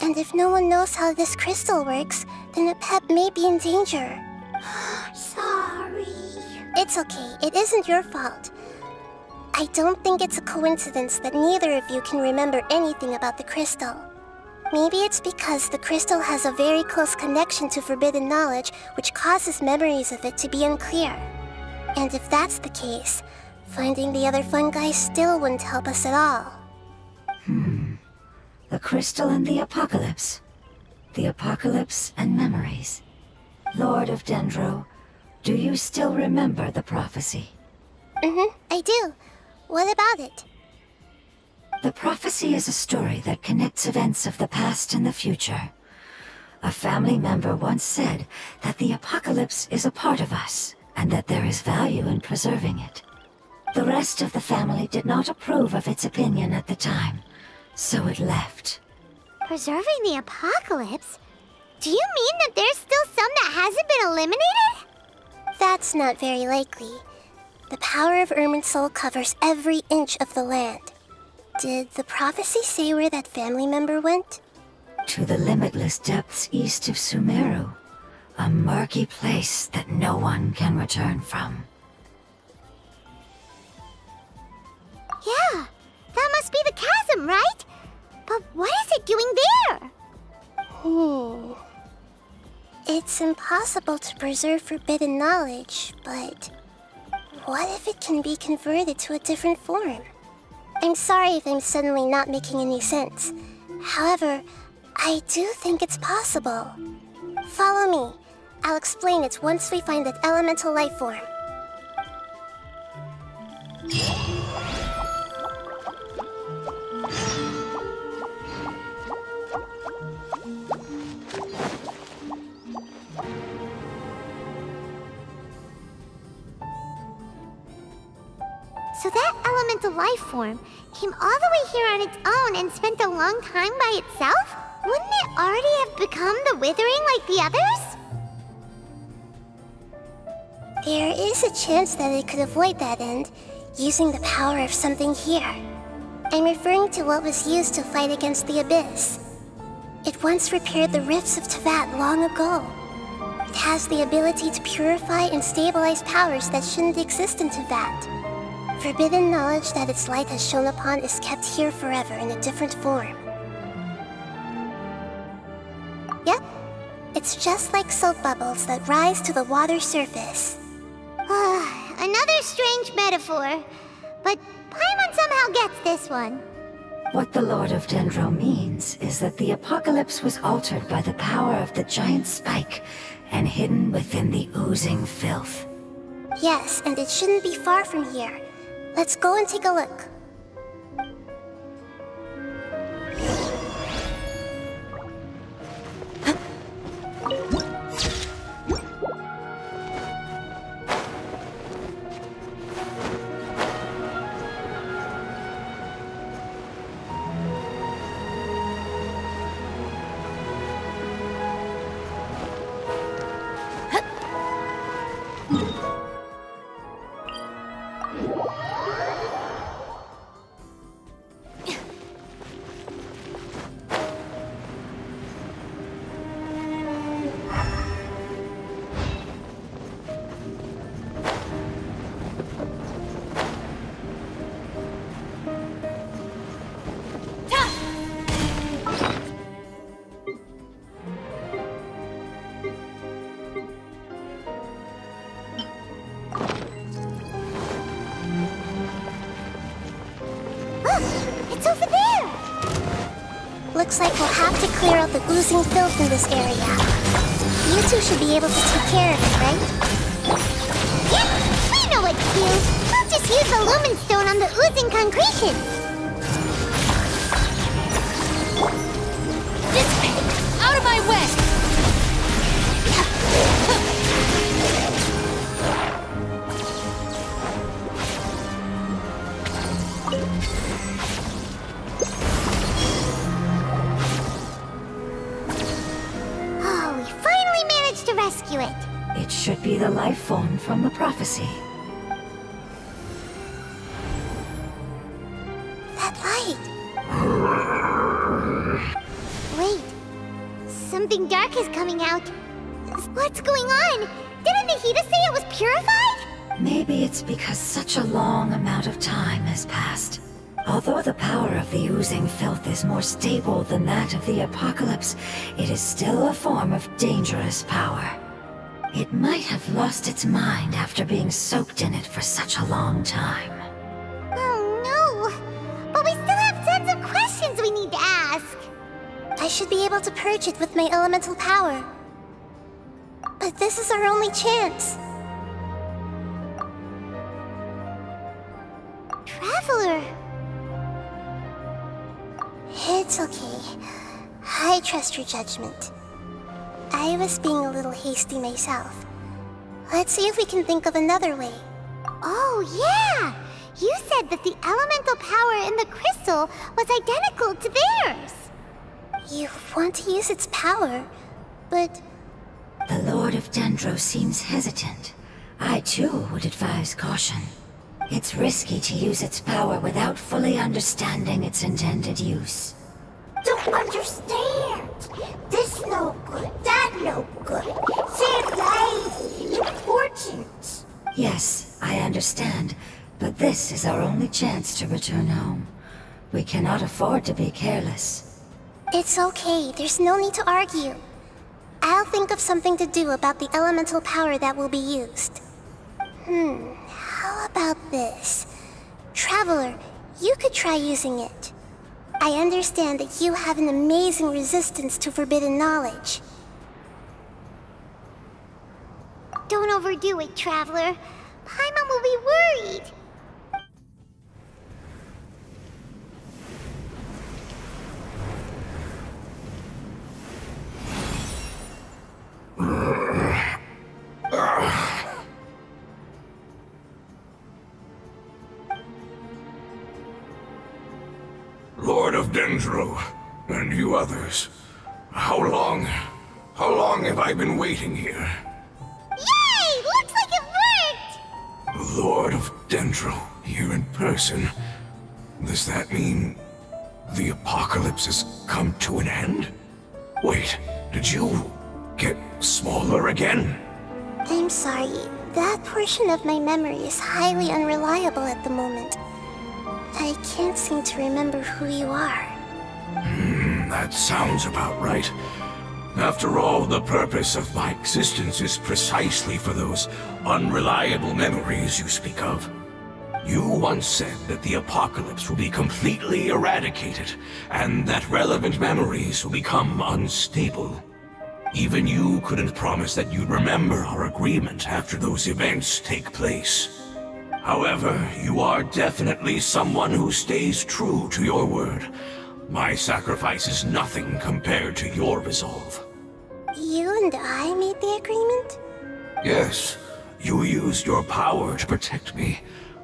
And if no one knows how this crystal works, then Apep may be in danger. Sorry. It's okay. It isn't your fault. I don't think it's a coincidence that neither of you can remember anything about the crystal. Maybe it's because the crystal has a very close connection to forbidden knowledge, which causes memories of it to be unclear. And if that's the case, finding the other fungi still wouldn't help us at all. The crystal and the apocalypse. The apocalypse and memories. Lord of Dendro, do you still remember the prophecy? I do. What about it? The prophecy is a story that connects events of the past and the future. A family member once said that the apocalypse is a part of us, and that there is value in preserving it. The rest of the family did not approve of its opinion at the time, so it left. Preserving the apocalypse? Do you mean that there's still some that hasn't been eliminated? That's not very likely. The power of Irminsul covers every inch of the land. Did the prophecy say where that family member went? To the limitless depths east of Sumeru, a murky place that no one can return from. Yeah, that must be the chasm, right? But what is it doing there? It's impossible to preserve forbidden knowledge, but what if it can be converted to a different form? I'm sorry if I'm suddenly not making any sense. However, I do think it's possible. Follow me. I'll explain it once we find that elemental life form. So that elemental life form came all the way here on its own and spent a long time by itself? Wouldn't it already have become the Withering like the others? There is a chance that it could avoid that end, using the power of something here. I'm referring to what was used to fight against the Abyss. It once repaired the rifts of Tevat long ago. It has the ability to purify and stabilize powers that shouldn't exist in Tevat. Forbidden knowledge that its light has shone upon is kept here forever in a different form. Yep, it's just like soap bubbles that rise to the water's surface. Another strange metaphor, but Paimon somehow gets this one. What the Lord of Dendro means is that the apocalypse was altered by the power of the giant spike and hidden within the oozing filth. Yes, and it shouldn't be far from here. Let's go and take a look. Looks like we'll have to clear out the oozing filth in this area. You two should be able to take care of it, right? Yeah, we know what to do. We'll just use the lumen stone on the oozing concretion. This way! Out of my way! Oh, we finally managed to rescue it. It should be the life form from the prophecy. That light! Wait, something dark is coming out. What's going on? Didn't Nahida say it was purified? Maybe it's because such a long amount of time has passed. Although the power of the oozing filth is more stable than that of the apocalypse, it is still a form of dangerous power. It might have lost its mind after being soaked in it for such a long time. Oh no! But we still have tons of questions we need to ask. I should be able to purge it with my elemental power. But this is our only chance. Traveler! It's okay. I trust your judgment. I was being a little hasty myself. Let's see if we can think of another way. Oh yeah! You said that the elemental power in the crystal was identical to theirs. You want to use its power, but... The Lord of Dendro seems hesitant. I too would advise caution. It's risky to use its power without fully understanding its intended use. Don't understand. This no good, that no good. Save lives. Important. Yes, I understand, but this is our only chance to return home. We cannot afford to be careless. It's okay, there's no need to argue. I'll think of something to do about the elemental power that will be used. How about this? Traveler, you could try using it. I understand that you have an amazing resistance to forbidden knowledge. Don't overdo it, Traveler. Paimon will be worried. Lord of Dendro, and you others. How long have I been waiting here? Yay! Looks like it worked! Lord of Dendro, here in person. Does that mean the apocalypse has come to an end? Wait, did you get smaller again? I'm sorry, that portion of my memory is highly unreliable at the moment. I can't seem to remember who you are. That sounds about right. After all, the purpose of my existence is precisely for those unreliable memories you speak of. You once said that the apocalypse will be completely eradicated, and that relevant memories will become unstable. Even you couldn't promise that you'd remember our agreement after those events take place. However, you are definitely someone who stays true to your word. My sacrifice is nothing compared to your resolve. You and I made the agreement? Yes, you used your power to protect me.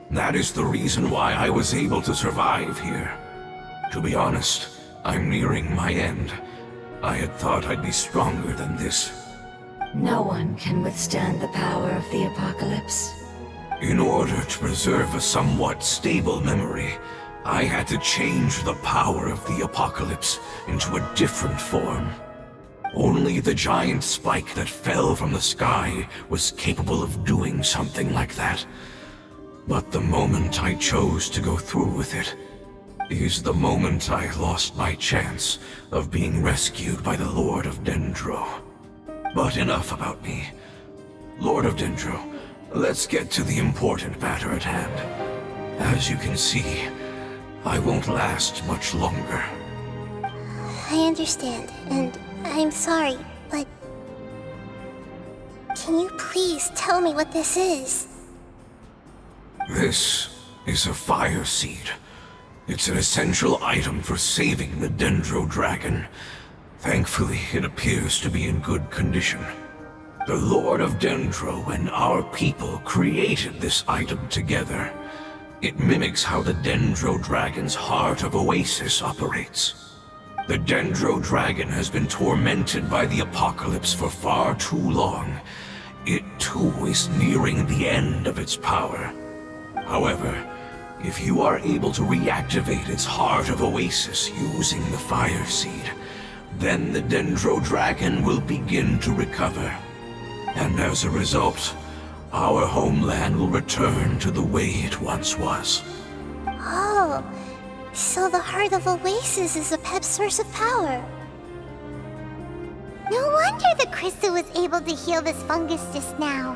That is the reason why I was able to survive here. To be honest, I'm nearing my end. I had thought I'd be stronger than this. No one can withstand the power of the apocalypse. In order to preserve a somewhat stable memory, I had to change the power of the apocalypse into a different form. Only the giant spike that fell from the sky was capable of doing something like that. But the moment I chose to go through with it is the moment I lost my chance of being rescued by the Lord of Dendro. But enough about me. Lord of Dendro, let's get to the important matter at hand. As you can see, I won't last much longer. I understand, and I'm sorry, but... Can you please tell me what this is? This is a fire seed. It's an essential item for saving the dendro dragon. Thankfully, it appears to be in good condition. The Lord of Dendro and our people created this item together. It mimics how the dendro dragon's heart of Oasis operates. The dendro dragon has been tormented by the apocalypse for far too long. It too is nearing the end of its power. However, if you are able to reactivate its heart of Oasis using the fire seed, then the dendro dragon will begin to recover. And as a result, our homeland will return to the way it once was. Oh, so the heart of Oasis is Apep's source of power. No wonder the crystal was able to heal this fungus just now.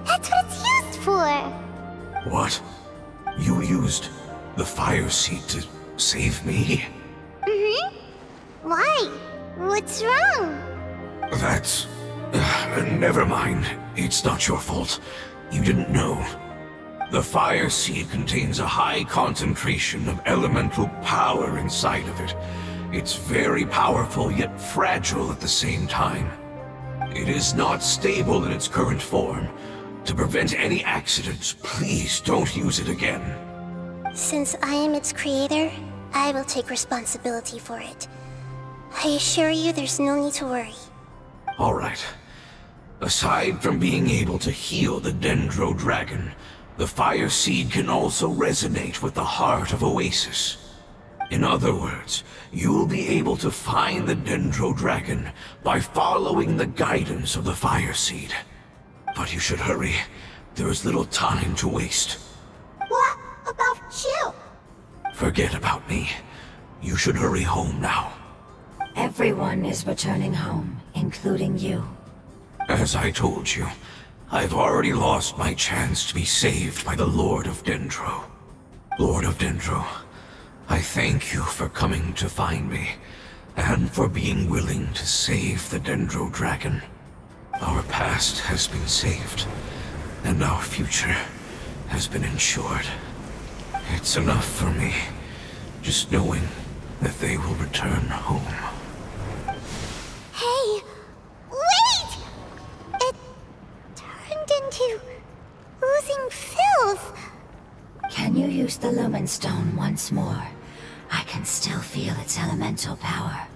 That's what it's used for. What? You used the fire seed to save me? Mm-hmm. Why? What's wrong? That's... never mind. It's not your fault. You didn't know. The fire seed contains a high concentration of elemental power inside of it. It's very powerful, yet fragile at the same time. It is not stable in its current form. To prevent any accidents, please don't use it again. Since I am its creator, I will take responsibility for it. I assure you there's no need to worry. Alright. Aside from being able to heal the dendro dragon, the fire seed can also resonate with the heart of Oasis. In other words, you'll be able to find the dendro dragon by following the guidance of the fire seed. But you should hurry. There is little time to waste. What about you? Forget about me. You should hurry home now. Everyone is returning home, including you. As I told you, I've already lost my chance to be saved by the Lord of Dendro. Lord of Dendro, I thank you for coming to find me, and for being willing to save the dendro dragon. Our past has been saved, and our future has been ensured. It's enough for me, just knowing that they will return home. Hey, wait! It turned into oozing filth. Can you use the lumen stone once more? I can still feel its elemental power.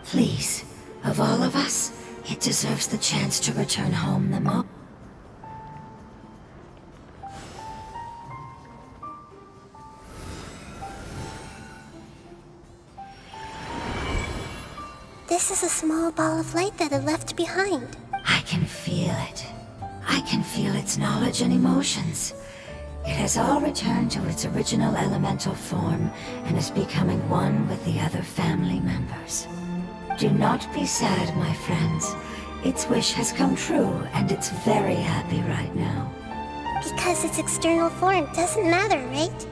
Please, of all of us, it deserves the chance to return home the most. This is a small ball of light that it left behind. I can feel it. I can feel its knowledge and emotions. It has all returned to its original elemental form and is becoming one with the other family members. Do not be sad, my friends. Its wish has come true, and it's very happy right now. Because its external form doesn't matter, right?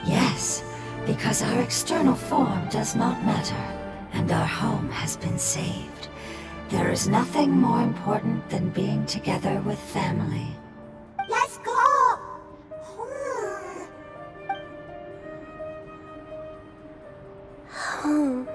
Yes, because our external form does not matter, and our home has been saved. There is nothing more important than being together with family. Let's go! Home.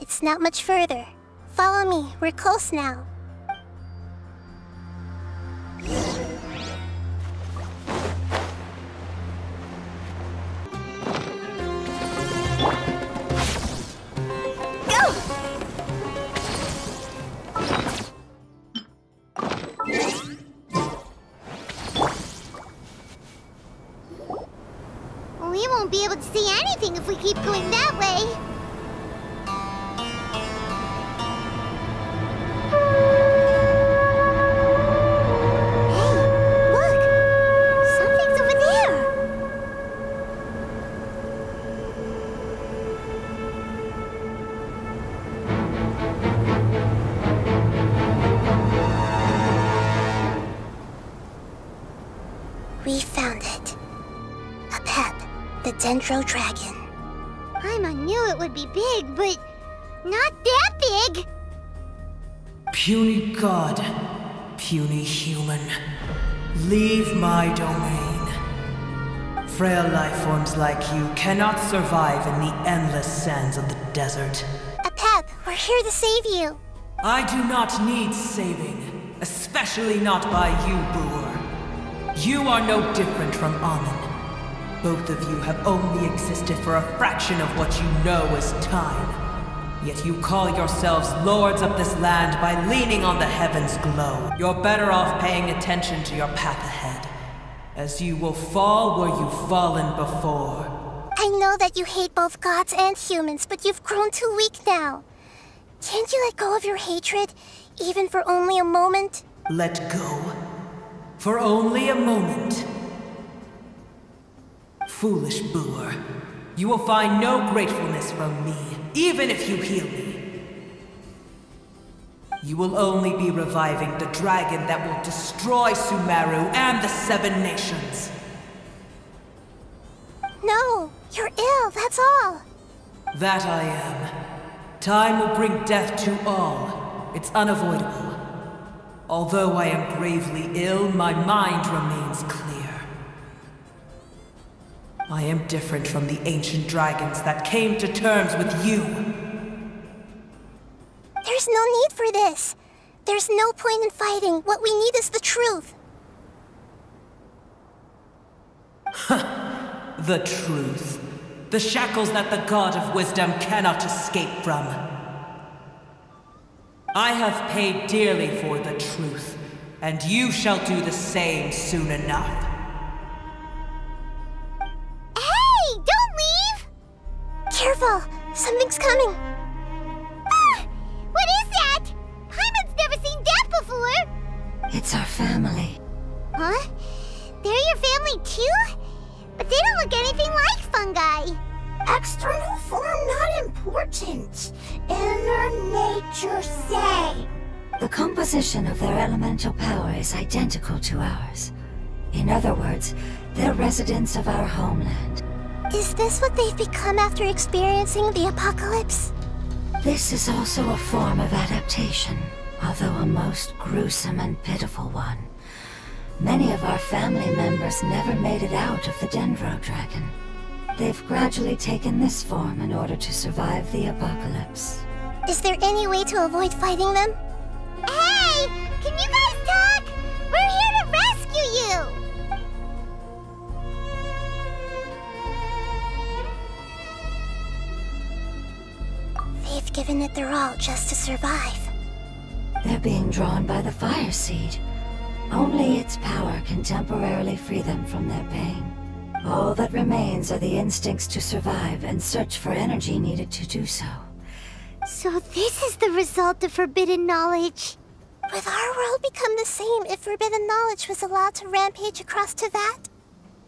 It's not much further. Follow me, we're close now. We won't be able to see anything if we keep going that way. Hey, look! We found it. Apep, the dendro dragon. Paimon knew it would be big, but not that big! Puny god, puny human, leave my domain. Frail life forms like you cannot survive in the endless sands of the desert. Apep, we're here to save you. I do not need saving, especially not by you, Boor. You are no different from Amun. Both of you have only existed for a fraction of what you know as time. Yet you call yourselves lords of this land by leaning on the heavens' glow. You're better off paying attention to your path ahead, as you will fall where you've fallen before. I know that you hate both gods and humans, but you've grown too weak now. Can't you let go of your hatred, even for only a moment? Let go? For only a moment? Foolish Boor. You will find no gratefulness from me, even if you heal me. You will only be reviving the dragon that will destroy Sumeru and the 7 nations. No, you're ill, that's all. That I am. Time will bring death to all. It's unavoidable. Although I am gravely ill, my mind remains clear. I am different from the ancient dragons that came to terms with you. There's no need for this. There's no point in fighting. What we need is the truth. The truth. The shackles that the God of Wisdom cannot escape from. I have paid dearly for the truth, and you shall do the same soon enough. Hey, don't leave! Careful! Something's coming! Ah, what is that? Paimon's never seen that before! It's our family. Huh? They're your family too? But they don't look anything like fungi. External form not important. Inner nature same. The composition of their elemental power is identical to ours. In other words, they're residents of our homeland. Is this what they've become after experiencing the apocalypse? This is also a form of adaptation, although a most gruesome and pitiful one. Many of our family members never made it out of the dendro dragon. They've gradually taken this form in order to survive the apocalypse. Is there any way to avoid fighting them? Hey! Can you guys talk? We're here to rescue you! They've given it their all just to survive. They're being drawn by the fire seed. Only its power can temporarily free them from their pain. All that remains are the instincts to survive and search for energy needed to do so. So this is the result of forbidden knowledge. Would our world become the same if forbidden knowledge was allowed to rampage across Tevat?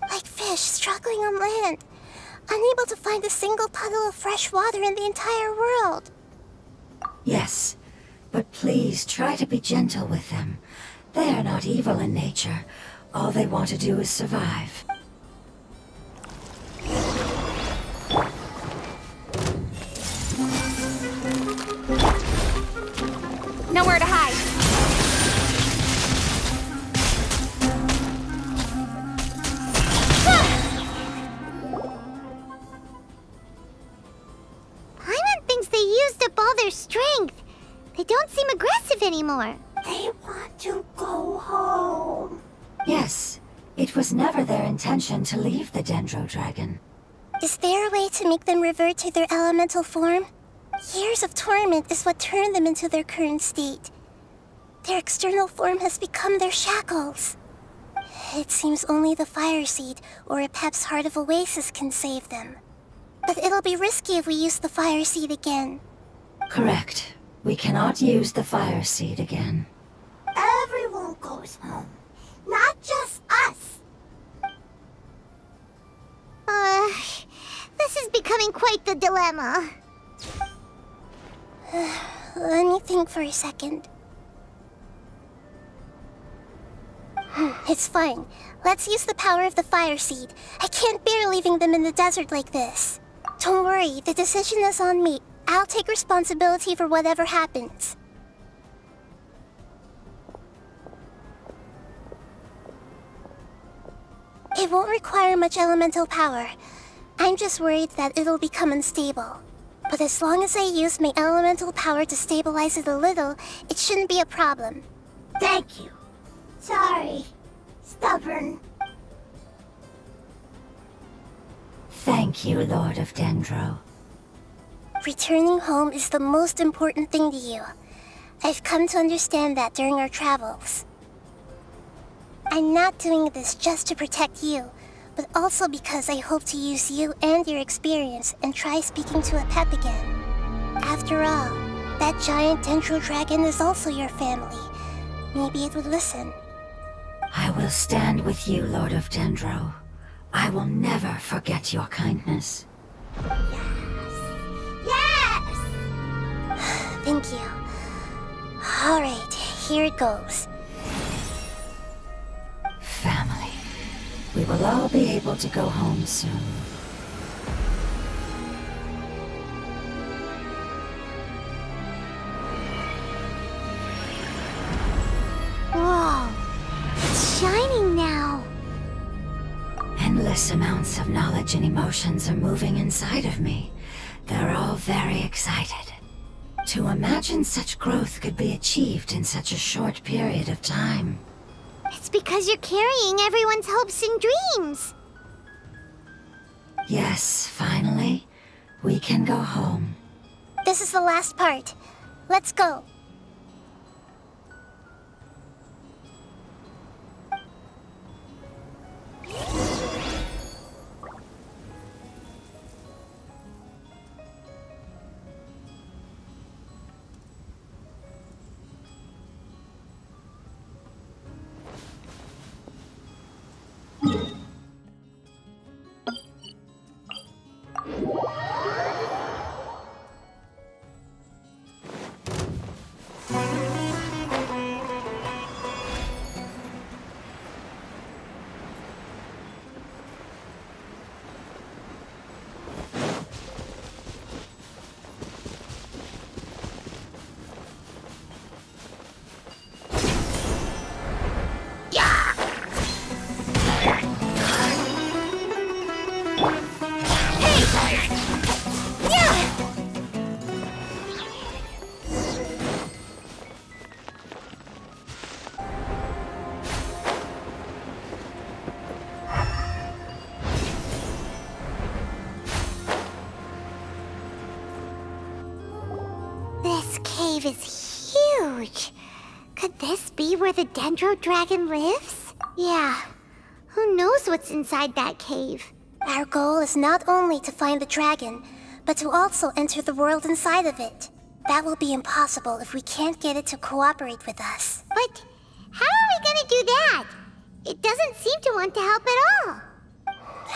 Like fish struggling on land, unable to find a single puddle of fresh water in the entire world. Yes, but please try to be gentle with them. They are not evil in nature. All they want to do is survive. Nowhere to hide. Paimon thinks they used up all their strength. They don't seem aggressive anymore. They want to go home. Yes, it was never their intention to leave the dendro dragon. Is there a way to make them revert to their elemental form? Years of torment is what turned them into their current state. Their external form has become their shackles. It seems only the fire seed or Apep's heart of Oasis can save them. But it'll be risky if we use the fire seed again. Correct. We cannot use the fire seed again. Everyone goes home. Not just us. This is becoming quite the dilemma. Let me think for a second. It's fine. Let's use the power of the fire seed. I can't bear leaving them in the desert like this. Don't worry, the decision is on me. I'll take responsibility for whatever happens. It won't require much elemental power. I'm just worried that it'll become unstable. But as long as I use my elemental power to stabilize it a little, it shouldn't be a problem. Thank you. Sorry. Stubborn. Thank you, Lord of Dendro. Returning home is the most important thing to you. I've come to understand that during our travels. I'm not doing this just to protect you, but also because I hope to use you and your experience and try speaking to Apep again. After all, that giant dendro dragon is also your family. Maybe it would listen. I will stand with you, Lord of Dendro. I will never forget your kindness. Yes! Thank you. Alright, here it goes. Family. We will all be able to go home soon. Whoa, it's shining now. Endless amounts of knowledge and emotions are moving inside of me. They're all very excited. To imagine such growth could be achieved in such a short period of time. It's because you're carrying everyone's hopes and dreams. Yes, finally, we can go home. This is the last part. Let's go. This cave is huge. Could this be where the dendro dragon lives? Yeah. Who knows what's inside that cave? Our goal is not only to find the dragon, but to also enter the world inside of it. That will be impossible if we can't get it to cooperate with us. But how are we gonna do that? It doesn't seem to want to help at all.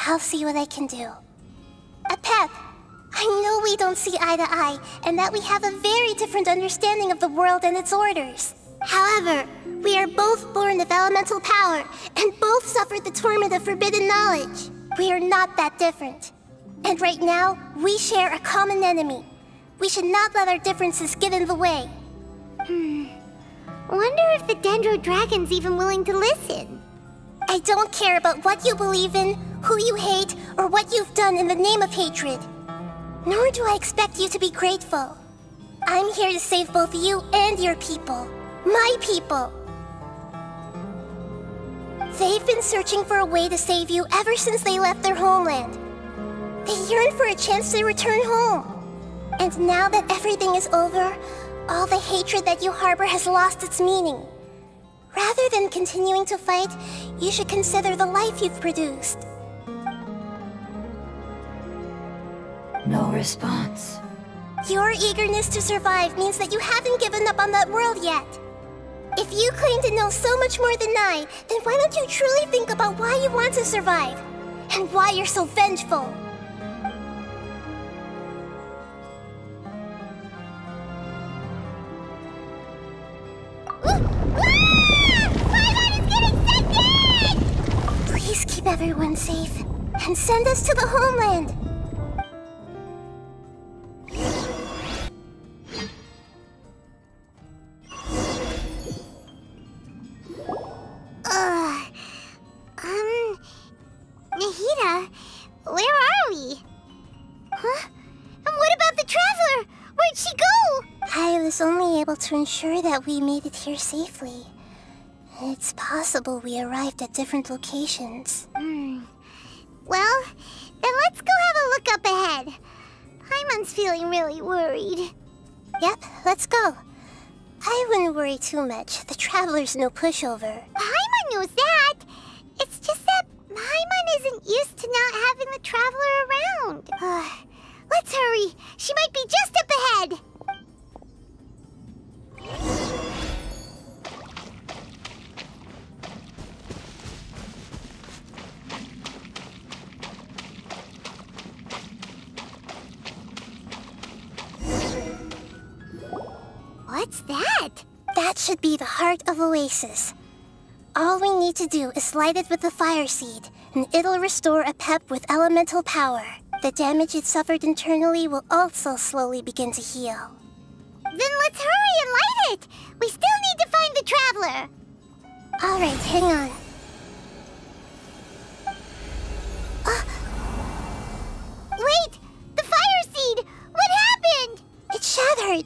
I'll see what I can do. Apep, I know we don't see eye to eye, and that we have a very different understanding of the world and its orders. However, we are both born of elemental power, and both suffered the torment of forbidden knowledge. We are not that different. And right now, we share a common enemy. We should not let our differences get in the way. Wonder if the dendro dragon's even willing to listen. I don't care about what you believe in, who you hate, or what you've done in the name of hatred. Nor do I expect you to be grateful. I'm here to save both you and your people. My people. They've been searching for a way to save you ever since they left their homeland. They yearn for a chance to return home. And now that everything is over, all the hatred that you harbor has lost its meaning. Rather than continuing to fight, you should consider the life you've produced. No response. Your eagerness to survive means that you haven't given up on that world yet. If you claim to know so much more than I, then why don't you truly think about why you want to survive? And why you're so vengeful? Paimon is getting sent everyone safe and send us to the homeland. Nahida, where are we? Huh? And what about the Traveler? Where'd she go? I was only able to ensure that we made it here safely. It's possible we arrived at different locations. Well, then let's go have a look up ahead. Paimon's feeling really worried. Yep, let's go. I wouldn't worry too much. The Traveler's no pushover. Paimon knows that. It's just that Paimon isn't used to not having the Traveler around. Let's hurry. She might be just up ahead. What's that? That should be the heart of Oasis. All we need to do is light it with the fire seed, and it'll restore Apep with elemental power. The damage it suffered internally will also slowly begin to heal. Then let's hurry and light it! We still need to find the Traveler! Alright, hang on. Wait! The fire seed! What happened? It shattered!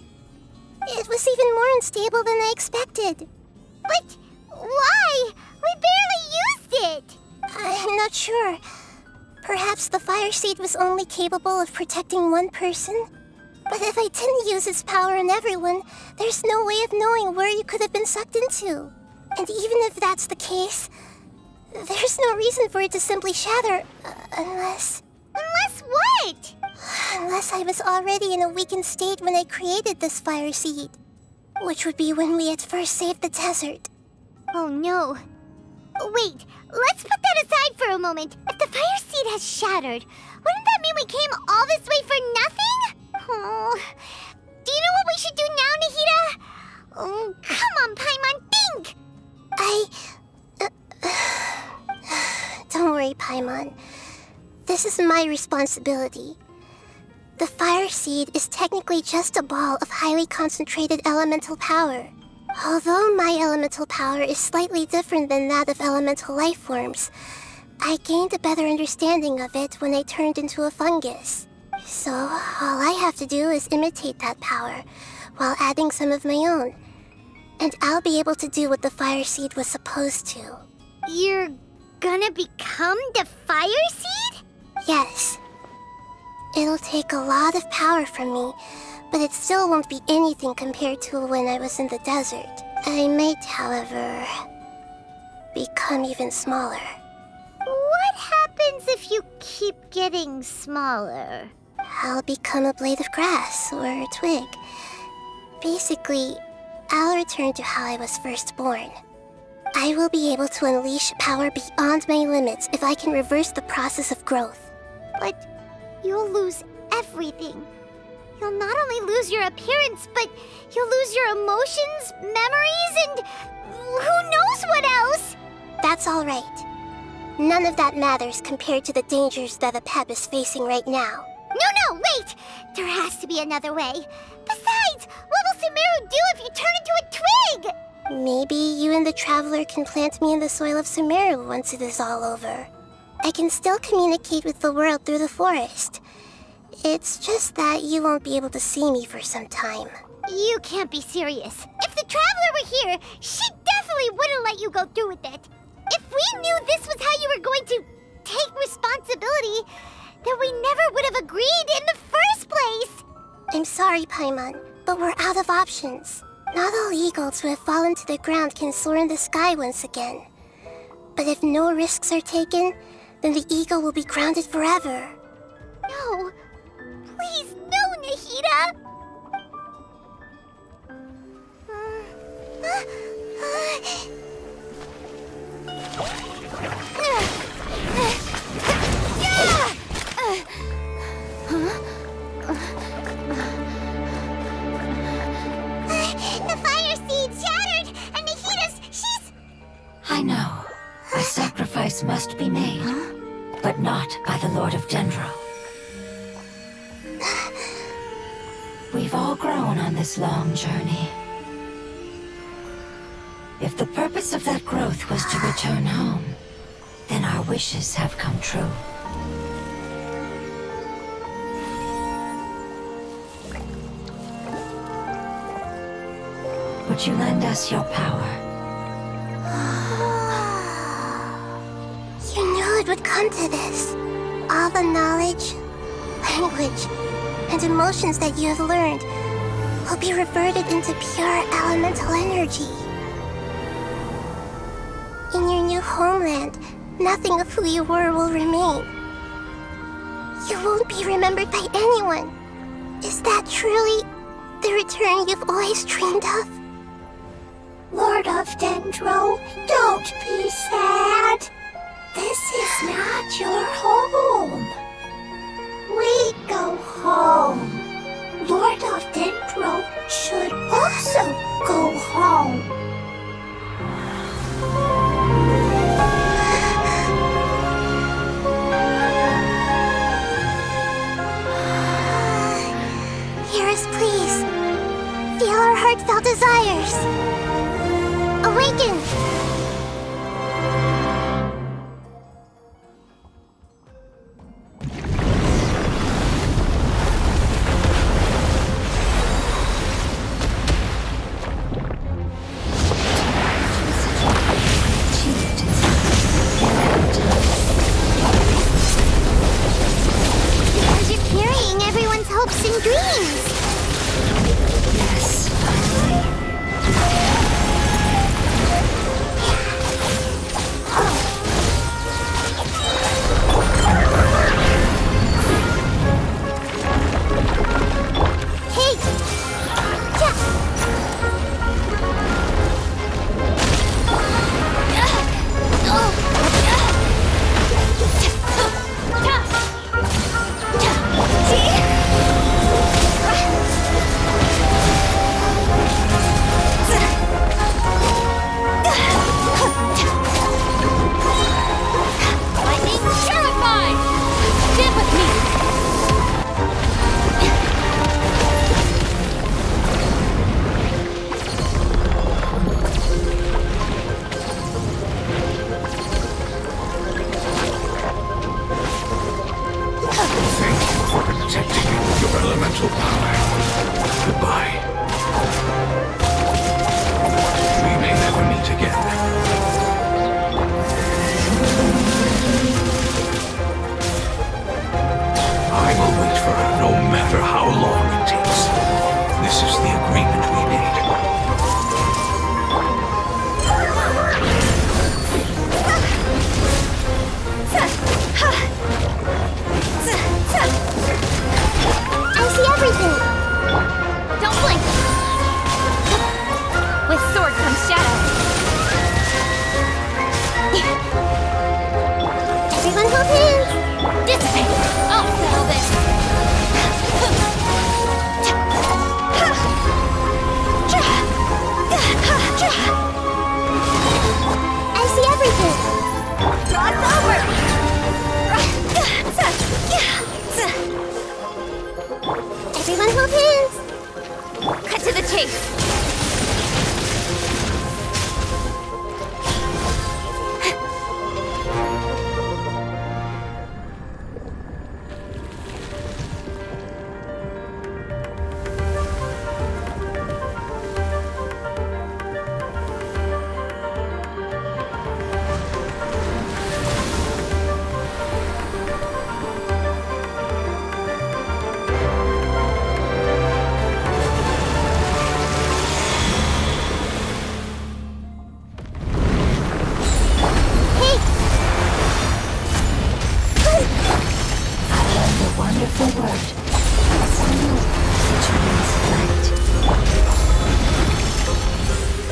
It was even more unstable than I expected. But why? We barely used it! I'm not sure. Perhaps the fire seed was only capable of protecting one person? But if I didn't use its power on everyone, there's no way of knowing where you could have been sucked into. And even if that's the case, there's no reason for it to simply shatter, unless... Unless what? Unless I was already in a weakened state when I created this fire seed. Which would be when we had first saved the desert. Oh no. Wait, let's put that aside for a moment. If the fire seed has shattered, wouldn't that mean we came all this way for nothing? Oh, do you know what we should do now, Nahida? Oh, come on, Paimon, think! Don't worry, Paimon. This is my responsibility. The fire seed is technically just a ball of highly concentrated elemental power. Although my elemental power is slightly different than that of elemental life forms, I gained a better understanding of it when I turned into a fungus. So, all I have to do is imitate that power, while adding some of my own. And I'll be able to do what the fire seed was supposed to. You're gonna become the fire seed? Yes. It'll take a lot of power from me, but it still won't be anything compared to when I was in the desert. I might, however, become even smaller. What happens if you keep getting smaller? I'll become a blade of grass or a twig. Basically, I'll return to how I was first born. I will be able to unleash power beyond my limits if I can reverse the process of growth. But you'll lose everything. You'll not only lose your appearance, but you'll lose your emotions, memories, and who knows what else? That's all right. None of that matters compared to the dangers that Apep is facing right now. No, wait! There has to be another way. Besides, what will Sumeru do if you turn into a twig? Maybe you and the Traveler can plant me in the soil of Sumeru once it is all over. I can still communicate with the world through the forest. It's just that you won't be able to see me for some time. You can't be serious. If the Traveler were here, she definitely wouldn't let you go through with it. If we knew this was how you were going to take responsibility, then we never would have agreed in the first place. I'm sorry, Paimon, but we're out of options. Not all eagles who have fallen to the ground can soar in the sky once again. But if no risks are taken, then the eagle will be grounded forever. No. Please, no, Nahida! The fire seed shattered, and Nahida's, she's... I know. A sacrifice must be made, but not by the Lord of Dendro. We've all grown on this long journey. If the purpose of that growth was to return home, then our wishes have come true. Would you lend us your power? You knew it would come to this. All the knowledge, language, and emotions that you have learned will be reverted into pure elemental energy. In your new homeland, nothing of who you were will remain. You won't be remembered by anyone. Is that truly the return you've always dreamed of? Lord of Dendro, don't be sad. This is not your home. We go home. Lord of Dendro should also go home. Hear us, please. Feel our heartfelt desires. Awaken! Because you're carrying everyone's hopes and dreams. Yes, finally. Hey! Ja! Lightning terrified! Stand with me! Thank you for protecting me with your elemental power. Goodbye. We may never meet again. I will wait for her no matter how long it takes. This is the agreement we made. I see everything! Don't blink! With sword comes shadow. Everyone hold hands! Dissipate! I'll settle this! I see everything! Cross over! Everyone hold hands! Cut to the chase! wonderful word. Sumeru, which means light.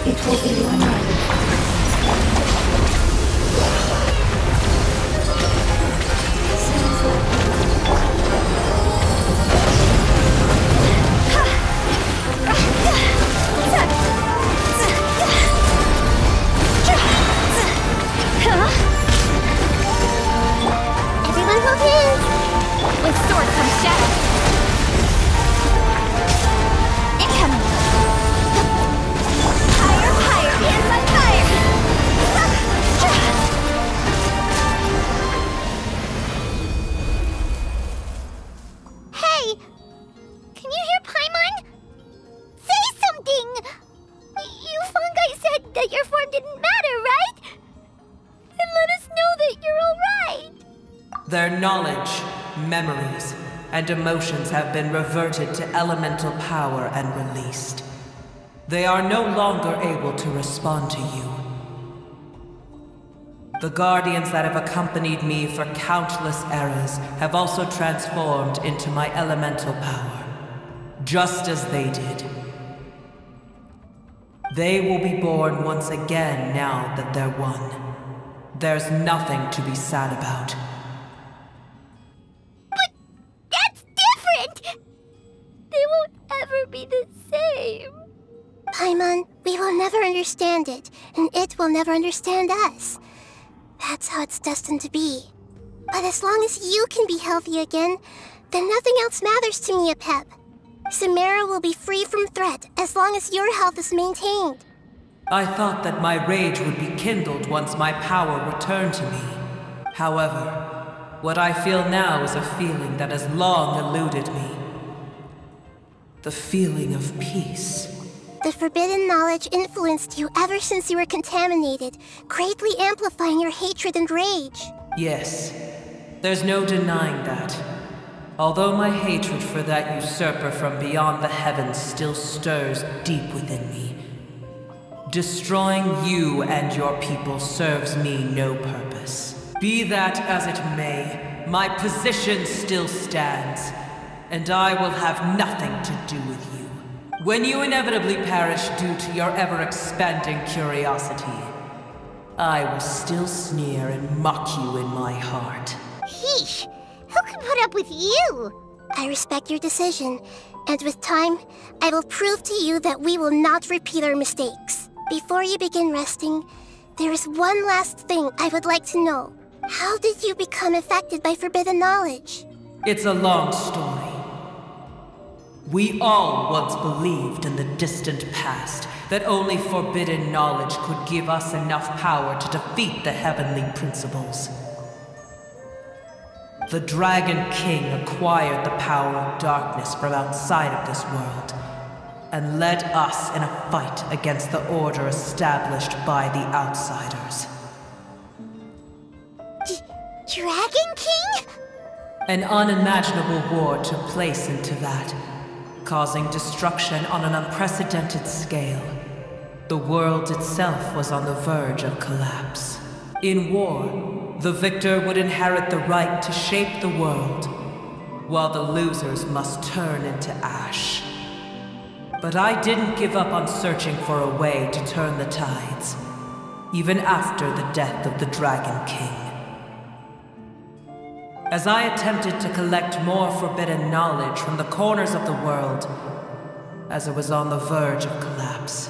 It will be your night. Sounds Huh? Their knowledge, memories, and emotions have been reverted to elemental power and released. They are no longer able to respond to you. The guardians that have accompanied me for countless eras have also transformed into my elemental power, just as they did. They will be born once again now that they're one. There's nothing to be sad about. But that's different! They won't ever be the same. Paimon, we will never understand it, and it will never understand us. That's how it's destined to be. But as long as you can be healthy again, then nothing else matters to me, Apep. Sumeru will be free from threat as long as your health is maintained. I thought that my rage would be kindled once my power returned to me. However, what I feel now is a feeling that has long eluded me. The feeling of peace. The forbidden knowledge influenced you ever since you were contaminated, greatly amplifying your hatred and rage. Yes, there's no denying that. Although my hatred for that usurper from beyond the heavens still stirs deep within me, destroying you and your people serves me no purpose. Be that as it may, my position still stands, and I will have nothing to do with you. When you inevitably perish due to your ever-expanding curiosity, I will still sneer and mock you in my heart. Yeesh! Who can put up with you? I respect your decision, and with time, I will prove to you that we will not repeat our mistakes. Before you begin resting, there is one last thing I would like to know. How did you become affected by forbidden knowledge? It's a long story. We all once believed in the distant past that only forbidden knowledge could give us enough power to defeat the heavenly principles. The Dragon King acquired the power of darkness from outside of this world, and led us in a fight against the order established by the outsiders. Dragon King? An unimaginable war took place into that, causing destruction on an unprecedented scale. The world itself was on the verge of collapse. In war, the victor would inherit the right to shape the world, while the losers must turn into ash. But I didn't give up on searching for a way to turn the tides, even after the death of the Dragon King. As I attempted to collect more forbidden knowledge from the corners of the world, as it was on the verge of collapse,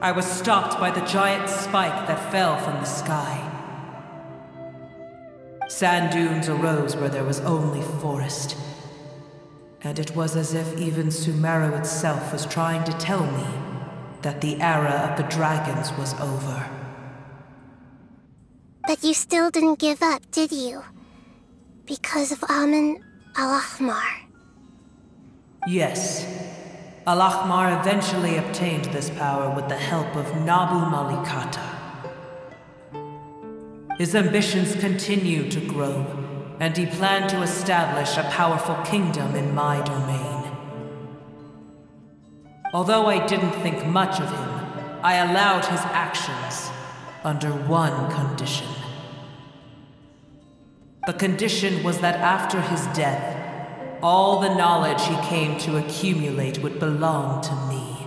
I was stopped by the giant spike that fell from the sky. Sand dunes arose where there was only forest, and it was as if even Sumeru itself was trying to tell me that the era of the dragons was over. But you still didn't give up, did you? Because of Amun Al-Ahmar. Yes. Al-Ahmar eventually obtained this power with the help of Nabu Malikata. His ambitions continued to grow, and he planned to establish a powerful kingdom in my domain. Although I didn't think much of him, I allowed his actions under one condition. The condition was that after his death, all the knowledge he came to accumulate would belong to me.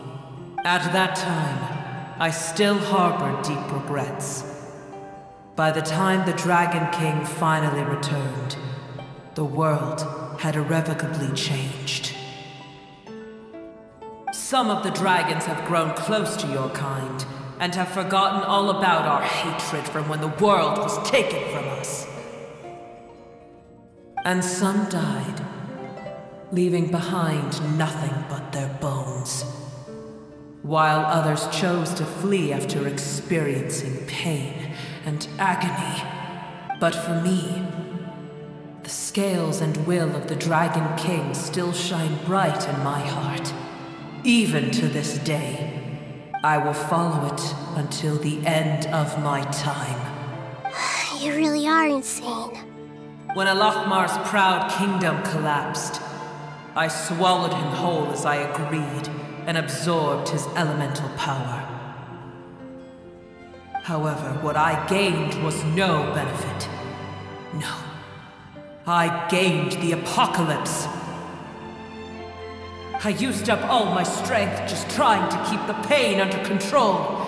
At that time, I still harbored deep regrets. By the time the Dragon King finally returned, the world had irrevocably changed. Some of the dragons have grown close to your kind, and have forgotten all about our hatred from when the world was taken from us. And some died, leaving behind nothing but their bones, while others chose to flee after experiencing pain and agony. But for me, the scales and will of the Dragon King still shine bright in my heart. Even to this day, I will follow it until the end of my time. You really are insane. When Alachmar's proud kingdom collapsed, I swallowed him whole as I agreed, and absorbed his elemental power. However, what I gained was no benefit. No. I gained the apocalypse. I used up all my strength just trying to keep the pain under control.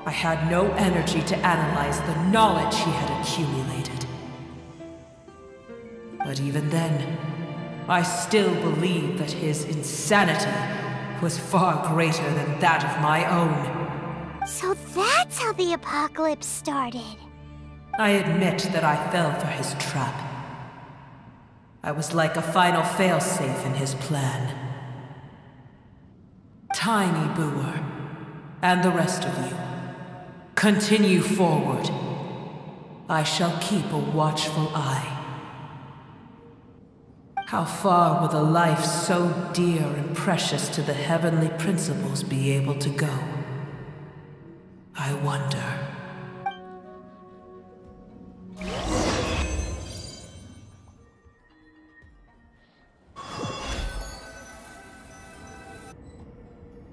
I had no energy to analyze the knowledge he had accumulated. But even then, I still believed that his insanity was far greater than that of my own. So that's how the apocalypse started. I admit that I fell for his trap. I was like a final failsafe in his plan. Tiny Boer, and the rest of you, continue forward. I shall keep a watchful eye. How far will a life so dear and precious to the heavenly principles be able to go? I wonder.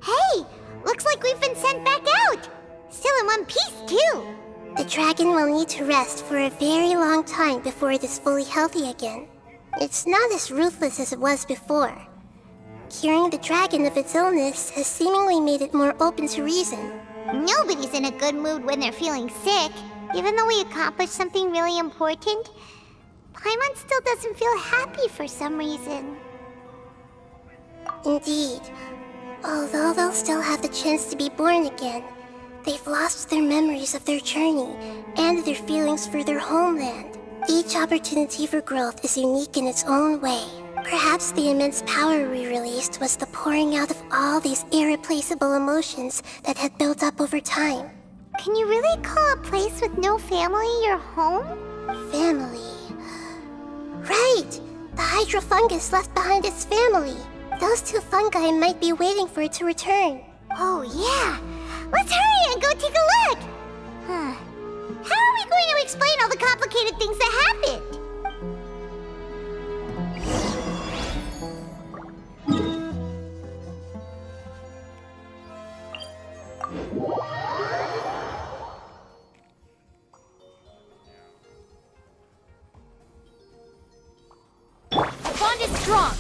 Hey! Looks like we've been sent back out! Still in one piece, too! The dragon will need to rest for a very long time before it is fully healthy again. It's not as ruthless as it was before. Curing the dragon of its illness has seemingly made it more open to reason. Nobody's in a good mood when they're feeling sick. Even though we accomplished something really important, Paimon still doesn't feel happy for some reason. Indeed. Although they'll still have the chance to be born again, they've lost their memories of their journey and their feelings for their homeland. Each opportunity for growth is unique in its own way. Perhaps the immense power we released was the pouring out of all these irreplaceable emotions that had built up over time. Can you really call a place with no family your home? Family. Right! The hydrofungus left behind its family. Those two fungi might be waiting for it to return. Oh yeah! Let's hurry and go take a look! Huh. How are we going to explain all the complicated things that happened? The bond is strong.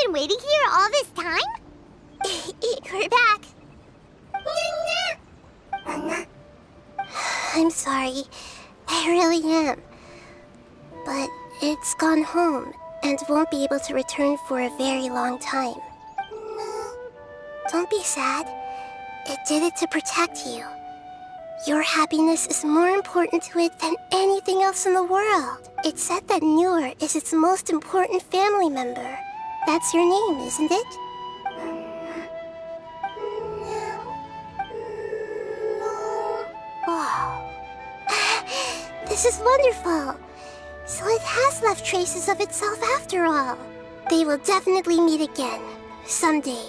Waiting here all this time? We're back. I'm sorry. I really am. But it's gone home and won't be able to return for a very long time. Don't be sad. It did it to protect you. Your happiness is more important to it than anything else in the world. It's said that Newer is its most important family member. That's your name, isn't it? Oh. This is wonderful. So it has left traces of itself after all. They will definitely meet again, someday.